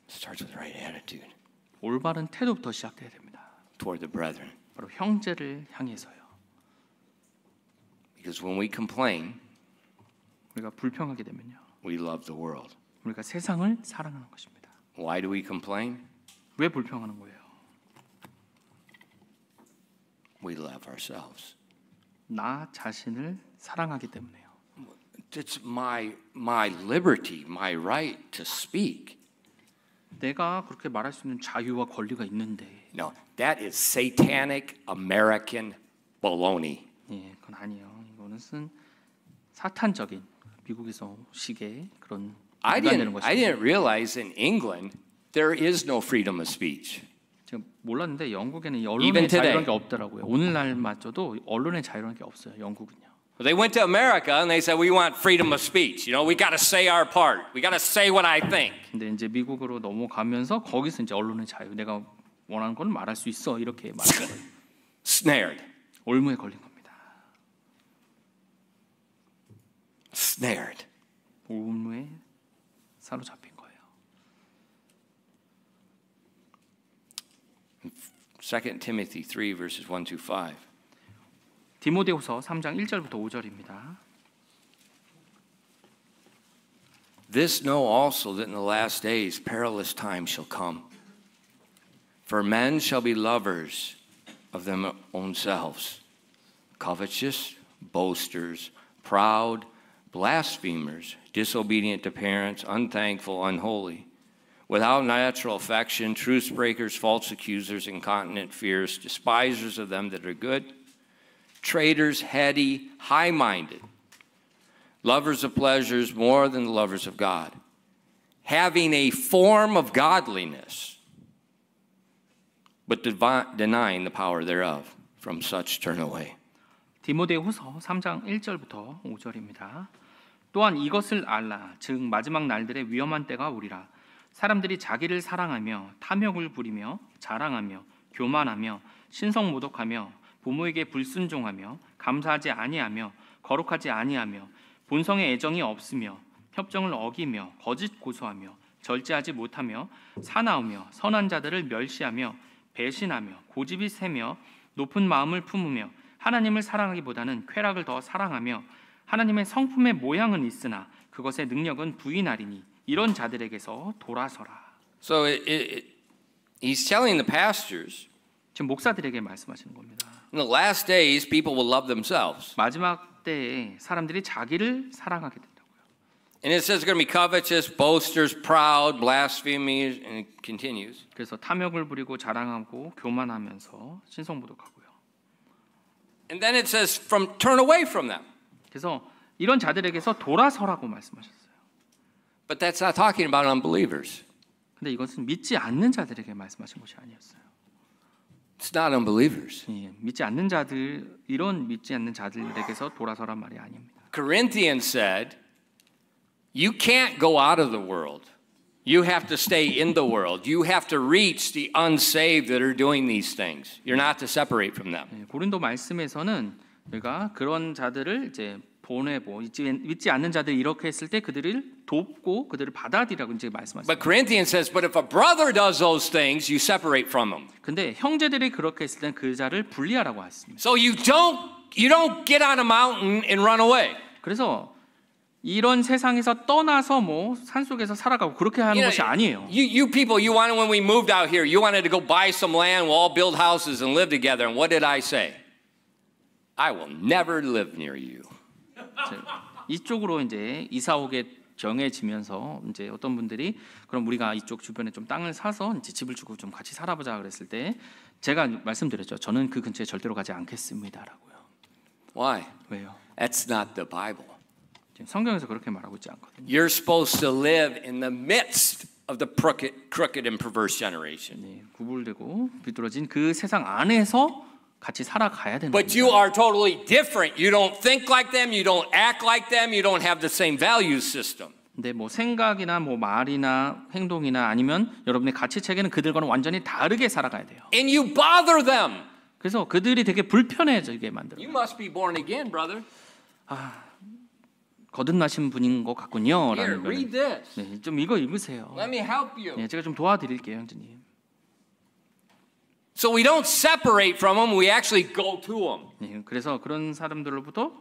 Starts with the right attitude 올바른 태도부터 시작돼야 됩니다. toward the brethren. 바로 형제를 향해서요. Because when we complain, 우리가 불평하게 되면요, we love the world. 우리가 세상을 사랑하는 것입니다. Why do we complain? 왜 불평하는 거예요? We love ourselves. 나 자신을 사랑하기 때문에요. It's my liberty, my right to speak. 내가 그렇게 말할 수 있는 자유와 권리가 있는데. No, that is satanic American baloney. 예, 그건 아니에요. 이거는 사탄적인 미국에서 식의 그런 I 인간되는 didn't 것입니다. realize in England there is no freedom of speech. 제가 몰랐는데 영국에는 Even 언론의 today. 자유라는 게 없더라고요. 오늘날마저도 언론의 자유라는 게 없어요. 영국은요. They went to America and they said we want freedom of speech. You know, we got to say our part. We got to say what I think. 근데 이제 미국으로 넘어가면서 거기서 이제 언론의 자유, 내가 원하는 건 말할 수 있어 이렇게 말하는 거예요. Snared. 올무에 걸린 겁니다. Snared. 올무에 사로잡힌 거예요. 2 Timothy 3 verses 1 to 5. 디모데후서 3장 1절부터 5절입니다. This know also that in the last days perilous times shall come. For men shall be lovers of their own selves, covetous, boasters, proud, blasphemers, disobedient to parents, unthankful, unholy, without natural affection, truce breakers, false accusers, incontinent, fierce, despisers of them that are good, traitors, heady, high-minded, lovers of pleasures more than the lovers of God, having a form of godliness, but denying the power thereof. From such turn away. 디모데후서 3장 1절부터 5절입니다. 또한 이것을 알라. 즉 마지막 날들의 위험한 때가 오리라. 사람들이 자기를 사랑하며 탐욕을 부리며 자랑하며 교만하며 신성모독하며 부모에게 불순종하며 감사하지 아니하며 거룩하지 아니하며 본성의 애정이 없으며 협정을 어기며 거짓 고소하며 절제하지 못하며 사나우며 선한 자들을 멸시하며 배신하며 고집이 세며 높은 마음을 품으며 하나님을 사랑하기보다는 쾌락을 더 사랑하며 하나님의 성품의 모양은 있으나 그것의 능력은 부인하리니 이런 자들에게서 돌아서라. So he's telling the pastors, 지금 목사들에게 말씀하시는 겁니다. in the last days people will love themselves. 마지막 때에 사람들이 자기를 사랑하게 된다고요. And it says they're going to be covetous, boasters, proud, blasphemers, and it continues. 그래서 탐욕을 부리고 자랑하고 교만하면서 신성모독하고요. And then it says, turn away from them. 그래서 이런 자들에게서 돌아서라고 말씀하셨어요. But that's not talking about unbelievers. 근데 이것은 믿지 않는 자들에게 말씀하신 것이 아니었어요. It's not unbelievers. 예, 믿지 않는 자들, 이런 믿지 않는 자들에게서 돌아서란 말이 아닙니다. Corinthians said, you can't go out of the world. You have to stay in the world. You have to reach the unsaved that are doing these things. You're not to separate from them. 예, 고린도 말씀에서는 우리가 그런 자들을 이제 보내고 믿지 않는 자들이 이렇게 했을 때 그들을 돕고 그들을 받아들이라고 이제 말씀하셨어요. But Corinthians says, but if a brother does those things, you separate from him. 근데 형제들이 그렇게 했을 때는 그 자를 분리하라고 했습니다. So you don't get on a mountain and run away. 그래서 이런 세상에서 떠나서 뭐 산속에서 살아가고 그렇게 하는 것이 아니에요. You people, you wanted when we moved out here, you wanted to go buy some land, we'll all build houses and live together. And what did I say? I will never live near you. 이쪽으로 이제 이사 오게 정해지면서 이제 어떤 분들이 그럼 우리가 이쪽 주변에 좀 땅을 사서 이제 집을 주고 좀 같이 살아보자 그랬을 때 제가 말씀드렸죠. 저는 그 근처에 절대로 가지 않겠습니다라고요. Why? 왜요? That's not the Bible. 성경에서 그렇게 말하고 있지 않거든요. You're supposed to live in the midst of the crooked and perverse generation. 네, 구불되고 비뚤어진 그 세상 안에서 같이 살아가야 되는 But you are totally different. You don't think like them. You don't act like them. You don't have the same value system. 근데 뭐 생각이나 뭐 말이나 행동이나 아니면 여러분의 가치 체계는 그들과는 완전히 다르게 살아가야 돼요. And you bother them. 그래서 그들이 되게 불편해지게 만들어요. You must be born again, brother. 거듭나신 분인 것 같군요. Here, 라는 read 거는. this. 네, 좀 이거 읽으세요. Let me help you. 네, 제가 좀 도와드릴게요, 형제님. So we don't separate from them. We actually go to them. 네, 그래서 그런 사람들로부터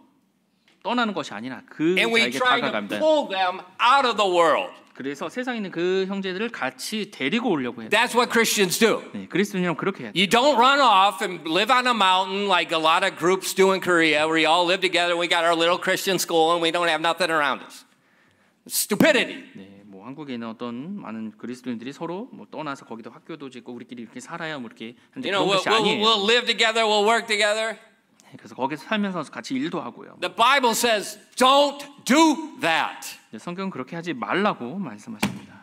떠나는 것이 아니라 그 And we 자에게 try to 다가갑니다. pull them out of the world. 그래서 세상에 있는 그 형제들을 같이 데리고 오려고 해요. That's what Christians do. 네, 그리스도인이랑 그렇게 해요. You don't run off and live on a mountain like a lot of groups do in Korea, where we all live together. We got our little Christian school and we don't have nothing around us. Stupidity. 네, 뭐 한국에 있는 어떤 많은 그리스도인들이 서로 뭐 떠나서 거기도 학교도 짓고 우리끼리 이렇게 살아야 뭐 이렇게 하는데 You know, 그런 것이 아니에요. we'll live together. We'll work together. 네, 그래서 거기서 살면서 같이 일도 하고요. The Bible says, don't do that. 네, 성경은 그렇게 하지 말라고 말씀하십니다.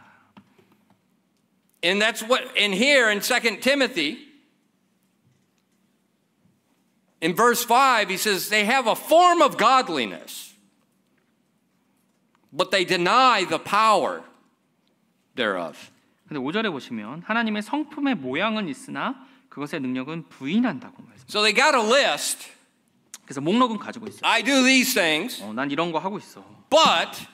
And that's what, in here in 2 Timothy, in verse 5, he says, they have a form of godliness, but they deny the power thereof. 근데 5절에 보시면 하나님의 성품의 모양은 있으나 그것의 능력은 부인한다고 말씀합니다. So they got a list. 그래서 목록은 가지고 있어요. I do these things, 난 이런 거 하고 있어. but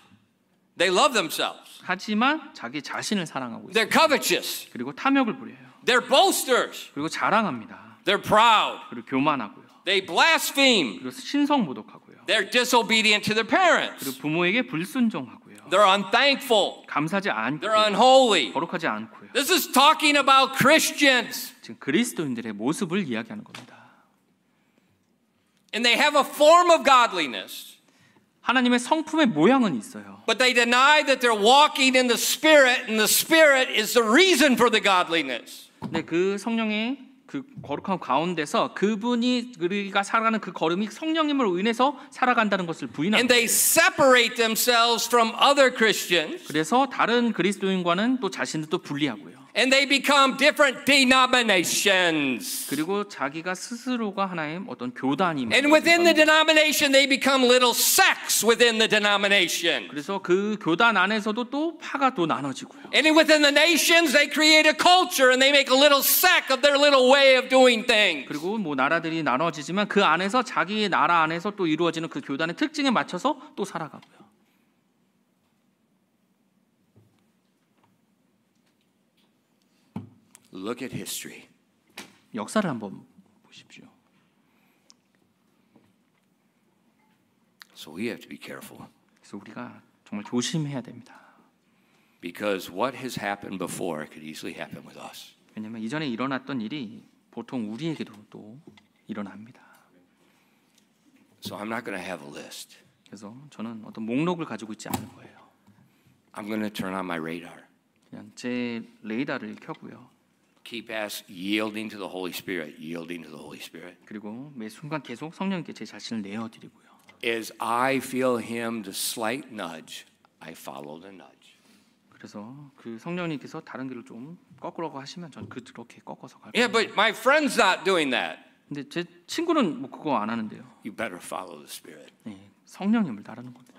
they love themselves. 하지만 자기 자신을 사랑하고 있어요. They're covetous. 그리고 탐욕을 부려요. They're boasters. 그리고 자랑합니다. They're proud. 그리고 교만하고요. They blaspheme. 그리고 신성모독하고요. They're disobedient to their parents. 그리고 부모에게 불순종하고요. They're unthankful. 감사하지 않고 They're unholy. 거룩하지 않고요. This is talking about Christians. 지금 그리스도인들의 모습을 이야기하는 겁니다. And they have a form of godliness. 하나님의 성품의 모양은 있어요. But they deny that they're walking in the Spirit, and the Spirit is the reason for the godliness. 근데 그 성령의 그 거룩한 가운데서 그분이 우리가 살아가는 그 걸음이 성령님으로 인해서 살아간다는 것을 부인하는 And they 거예요. separate themselves from other Christians. 그래서 다른 그리스도인과는 또 자신을 또 분리하고요. And they become different denominations. 그리고 자기가 스스로가 하나의 어떤 교단이 And within the denomination, they become little sects within the denomination. 그래서 그 교단 안에서도 또 파가 또 나눠지고요. And within the nations, they create a culture and they make a little sect of their little way of doing things. 그리고 뭐 나라들이 나눠지지만 그 안에서 자기 나라 안에서 또 이루어지는 그 교단의 특징에 맞춰서 또 살아가고요. Look at history. 역사를 한번 보십시오. So we have to be careful. 그래서 우리가 정말 조심해야 됩니다. Because what has happened before could easily happen with us. 왜냐하면 이전에 일어났던 일이 보통 우리에게도 또 일어납니다. So I'm not going to have a list. 그래서 저는 어떤 목록을 가지고 있지 않을 거예요. I'm going to turn on my radar. 그냥 제 레이더를 켜고요. Keep yielding to the Holy Spirit, yielding to the Holy Spirit. 그리고 매 순간 계속 성령님께 제 자신을 내어드리고요. As I feel him the slight nudge, I follow the nudge. 그래서 그 성령님께서 다른 길을 좀 꺾으라고 하시면 전 그렇게 꺾어서 갈 Yeah, 거예요. but my friend's not doing that. 근데 제 친구는 뭐 그거 안 하는데요. You better follow the Spirit. 네, 성령님을 따르는 겁니다.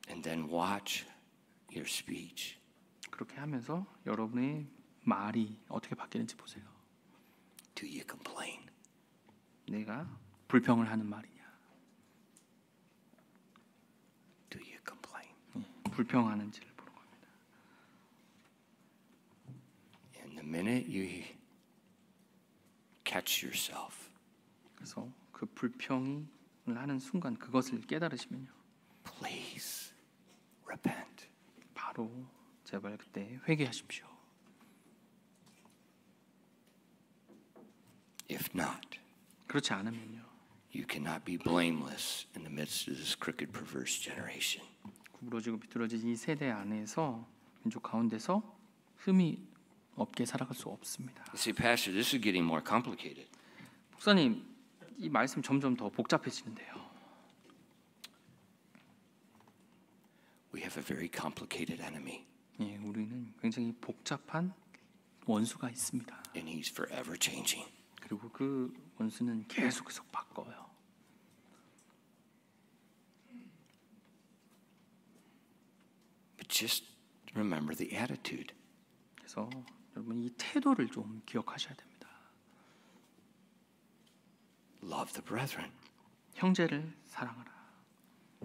And then watch your speech. 그렇게 하면서 여러분의 말이 어떻게 바뀌는지 보세요. Do you complain? 내가 불평을 하는 말이냐, Do you complain? 불평하는지를 보는 겁니다. And the minute you catch yourself, 그래서 그 불평을 하는 순간 그것을 깨달으시면요, please repent. 바로 제발 그때 회개하십시오. If not, 그렇지 않으면요, you cannot be blameless in the midst of this crooked, perverse generation. 구부러지고 비뚤어진 이 세대 안에서 민족 가운데서 흠이 없게 살아갈 수 없습니다. You see, Pastor, this is getting more complicated. 목사님, 이 말씀 점점 더 복잡해지는데요. We have a very complicated enemy, 예, 우리는 굉장히 복잡한 원수가 있습니다. and he's forever changing. 그리고 그 원수는 계속 바꿔요. But just remember the attitude. 그래서 여러분 이 태도를 좀 기억하셔야 됩니다. Love the brethren. 형제를 사랑하라.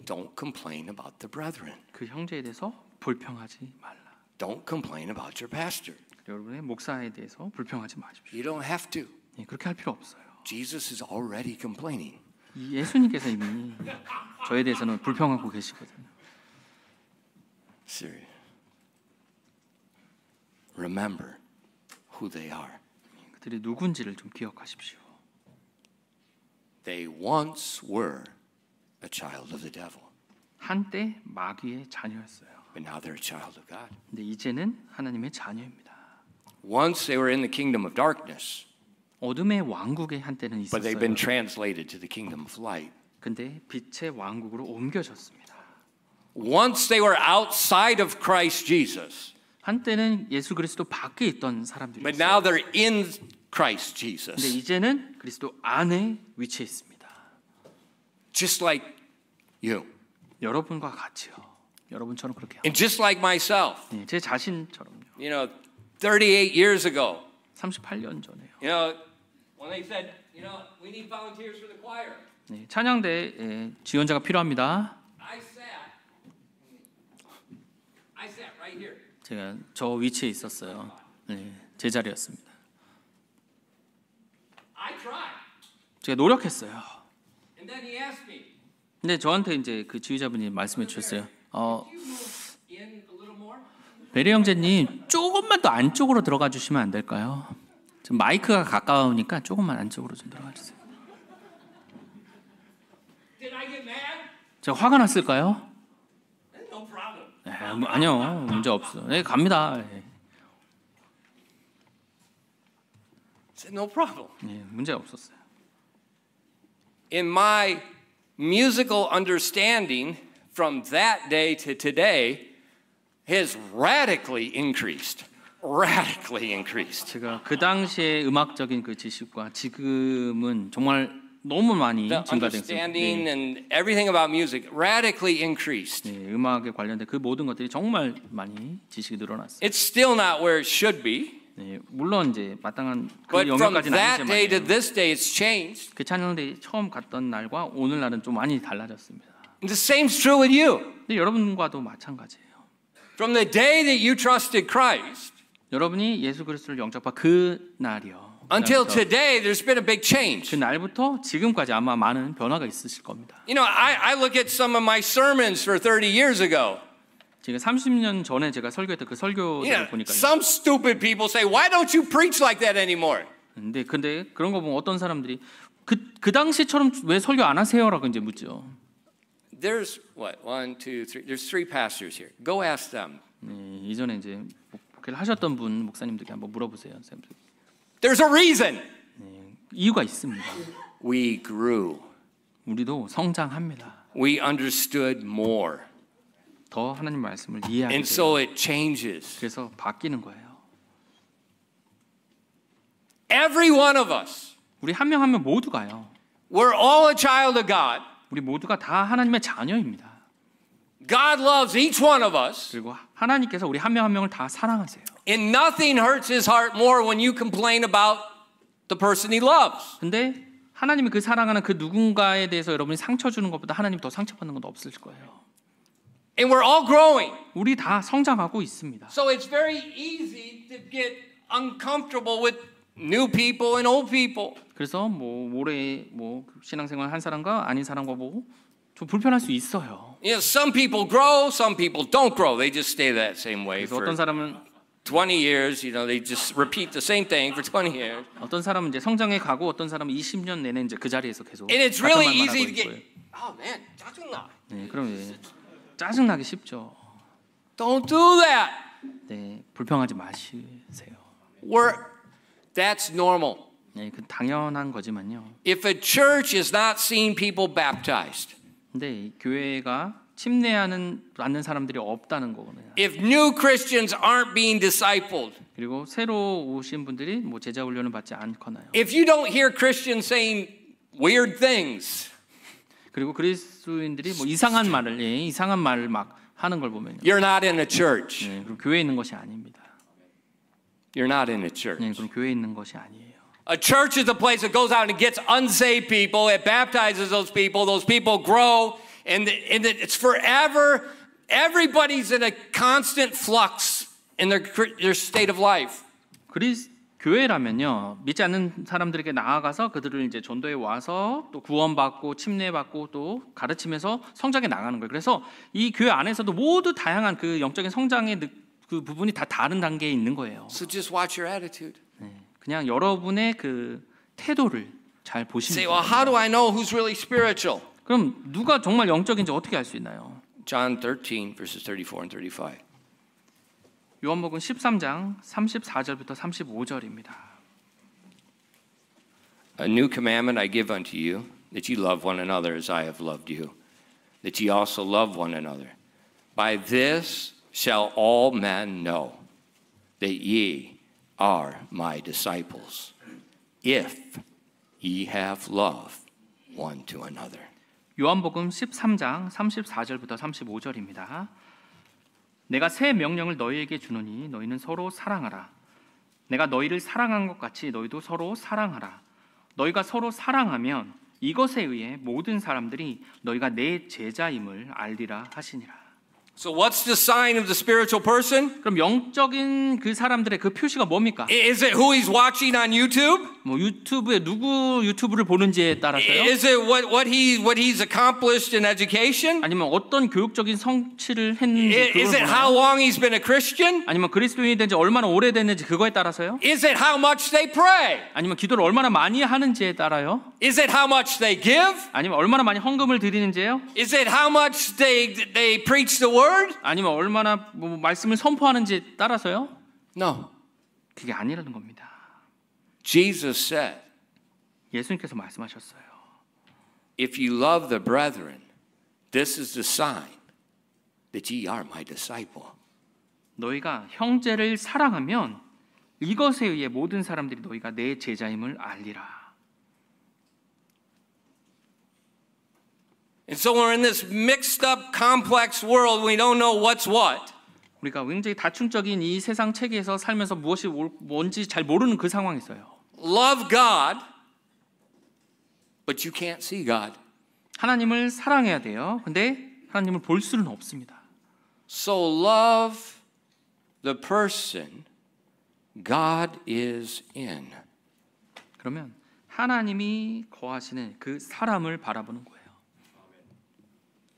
Don't complain about the brethren. 그 형제에 대해서 불평하지 말라. Don't complain about your pastor. 여러분의 목사에 대해서 불평하지 마십시오. You don't have to. 예, 그렇게 할 필요 없어요. Jesus is already complaining. 이 예수님께서 이미 저에 대해서는 불평하고 계시거든요. Serious. Remember who they are. 그들이 누군지를 좀 기억하십시오. They once were a child of the devil, 한때 마귀의 자녀였어요. but now they're a child of God. 근데 이제는 하나님의 자녀입니다. Once they were in the kingdom of darkness, 어둠의 왕국의 한때는 but they've been 있었어요. translated to the kingdom of light. 근데 빛의 왕국으로 옮겨졌습니다. Once they were outside of Christ Jesus, 한때는 예수 그리스도 밖에 있던 but 사람들이었어요. now they're in Christ 근데 Jesus. 이제는 그리스도 안에 위치해 있습니다. Just like you. 여러분과 같이요. 여러분처럼 그렇게 하고 And just like myself. 네, 제 자신처럼요. You know, 38 years ago, 38년 전에요. you know, when they said, you know, we need volunteers for the choir, 네, 찬양대에 지원자가 필요합니다. I sat right here. 제가 저 위치에 있었어요. 네, 제 자리였습니다. I tried. 제가 노력했어요. And then he asked me, 근데 저한테 이제 그 지휘자분이 말씀해 주셨어요. you move in a little more? 베리 형제님 조금만 더 안쪽으로 들어가 주시면 안 될까요? 지금 마이크가 가까우니까 조금만 안쪽으로 좀 들어가 주세요. Did I get mad? 제가 화가 났을까요? No problem. 네, 아니요, 문제 없어. 네, 갑니다. 네, said, no problem. 네, 문제 없었어요. In my musical understanding from that day to today has radically increased. Radically increased. 제가 그 당시의 음악적인 그 지식과 지금은 정말 너무 많이 The 증가됐습니다. understanding 네, and everything about music radically increased. 네, 음악에 관련된 그 모든 것들이 정말 많이 지식이 늘어났어요. It's still not where it should be, 네, 물론 이제 마땅한 그 but from 영역까지는 that day to 아니지만 this day it's changed. 그 찬양대 처음 갔던 날과 오늘날은 좀 많이 달라졌습니다. And the same's true with you. 근데 여러분과도 마찬가지예요. From the day that you trusted Christ 여러분이 예수 그리스도를 영접한 그 날이요. until today, there's been a big change. 그 날부터 지금까지 아마 많은 변화가 있으실 겁니다. You know, I look at some of my sermons for 30 years ago. 제가 30년 전에 제가 설교했던 그 You 설교들을 know, 보니까 some stupid people say, why don't you preach like that anymore? 근데 그런 거 보면 어떤 사람들이 그 당시처럼 왜 설교 안 하세요라고 이제 묻죠. There's what, 1, 2, 3. There's 3 pastors here. Go ask them. 네, 이전에 이제 목회를 하셨던 분 목사님들께 한번 물어보세요. There's a reason. 이유가 있습니다. We grew. 우리도 성장합니다. We understood more. 더 하나님 말씀을 이해하게 And 돼요. so it changes. 그래서 바뀌는 거예요. Every one of us, 우리 한 명 한 명 모두가요. we're all a child of God. 우리 모두가 다 하나님의 자녀입니다. God loves each one of us. 그리고 하나님께서 우리 한 명 한 명을 다 사랑하세요. And nothing hurts his heart more when you complain about the person he loves. 근데 하나님이 그 사랑하는 그 누군가에 대해서 여러분이 상처 주는 것보다 하나님 더 상처받는 건 없을 거예요. And we're all growing. 우리 다 성장하고 있습니다. So it's very easy to get uncomfortable with new people and old people. 그래서 올해 신앙생활 한 사람과 아닌 사람과 좀 불편할 수 있어요. You know, some people grow, some people don't grow. They just stay that same way 그래서 for 어떤 사람은 20 years. You know, they just repeat the same thing for 20 years. 어떤 사람은 이제 성장해 가고 어떤 사람은 20년 내내 이제 그 자리에서 계속 And it's 같은 really 말만 하고 easy to 있고요. get, oh man, 짜증나. 네, 그럼 짜증 나기 쉽죠. Don't do that. 네, 불평하지 마시세요. That's normal. 네, 그 당연한 거지만요. If a church is not seeing people baptized, 근데 이 교회가 침례하는 않는 사람들이 없다는 거거든요. if new Christians aren't being discipled, 그리고 새로 오신 분들이 제자 훈련을 받지 않거나요. if you don't hear Christians saying weird things, 그리고 그리스도인들이 이상한 말을 막 하는 걸 보면요. you're not in a church. 네, 그럼 교회에 있는 것이 아닙니다. You're not in a church. 네, 그럼 교회에 있는 것이 아니에요. A church is a place that goes out and gets unsaved people. It baptizes those people. Those people grow, and it's forever. Everybody's in a constant flux in their state of life. 교회라면요, 믿지 않는 사람들에게 나아가서 그들을 이제 전도에 와서 또 구원받고 침례받고 또 가르치면서 성장해 나가는 거예요. 그래서 이 교회 안에서도 모두 다양한 그 영적인 성장의 그 부분이 다 다른 단계에 있는 거예요. So just watch your attitude. 네, 그냥 여러분의 그 태도를 잘 보시면 Say, 돼요. well, how do I know who's really spiritual? 그럼 누가 정말 영적인지 어떻게 알 수 있나요? John 13 verses 34 and 35. 요한복음 13장 34절부터 35절입니다. A new commandment I give unto you, that ye love one another as I have loved you, that ye also love one another. By this shall all men know that ye are my disciples, if ye have love one to another. 요한복음 13장 34절부터 35절입니다. 내가 새 명령을 너희에게 주노니 너희는 서로 사랑하라. 내가 너희를 사랑한 것 같이 너희도 서로 사랑하라. 너희가 서로 사랑하면 이것에 의해 모든 사람들이 너희가 내 제자임을 알리라 하시니라. So what's the sign of the spiritual person? 그럼 영적인 그 사람들의 그 표시가 뭡니까? Is it who he's watching on YouTube? 유튜브에 누구 유튜브를 보는지에 따라서요? Is it what he's accomplished in education? 아니면 어떤 교육적인 성취를 했는지 Is 그걸 it how 보나요? long he's been a Christian? 아니면 그리스도인이 된 지 얼마나 오래됐는지 그거에 따라서요? Is it how much they pray? 아니면 기도를 얼마나 많이 하는지에 따라요? Is it how much they give? 아니면 얼마나 많이 헌금을 드리는지요? Is it how much they preach the word? 아니면 얼마나 말씀을 선포하는지에 따라서요? No. 그게 아니라는 겁니다. Jesus said, 예수님께서 말씀하셨어요. if you love the brethren, this is the sign that ye are my disciple. 너희가 형제를 사랑하면 이것에 의해 모든 사람들이 너희가 내 제자임을 알리라. And so we're in this mixed up, complex world. We don't know what's what. 우리가 굉장히 다층적인 이 세상 체계에서 살면서 무엇이 뭔지 잘 모르는 그 상황이 있어요. Love God, but you can't see God. 하나님을 사랑해야 돼요. 근데 하나님을 볼 수는 없습니다. So love the person God is in. 그러면 하나님이 거하시는 그 사람을 바라보는 거예요.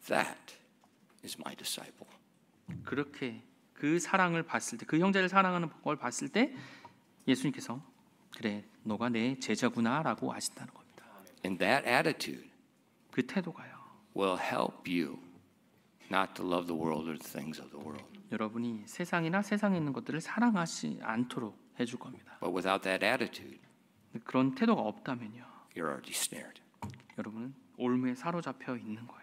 That is my disciple. 그렇게 그 사랑을 봤을 때, 그 형제를 사랑하는 걸 봤을 때 예수님께서 그래, 너가 내 제자구나라고 하신다는 겁니다. And that attitude 그 태도가요. will help you not to love the world or the things of the world. 여러분이 세상이나 세상에 있는 것들을 사랑하지 않도록 해줄 겁니다. But without that attitude, 그런 태도가 없다면요, you're already snared. 여러분은 올무에 사로잡혀 있는 거예요.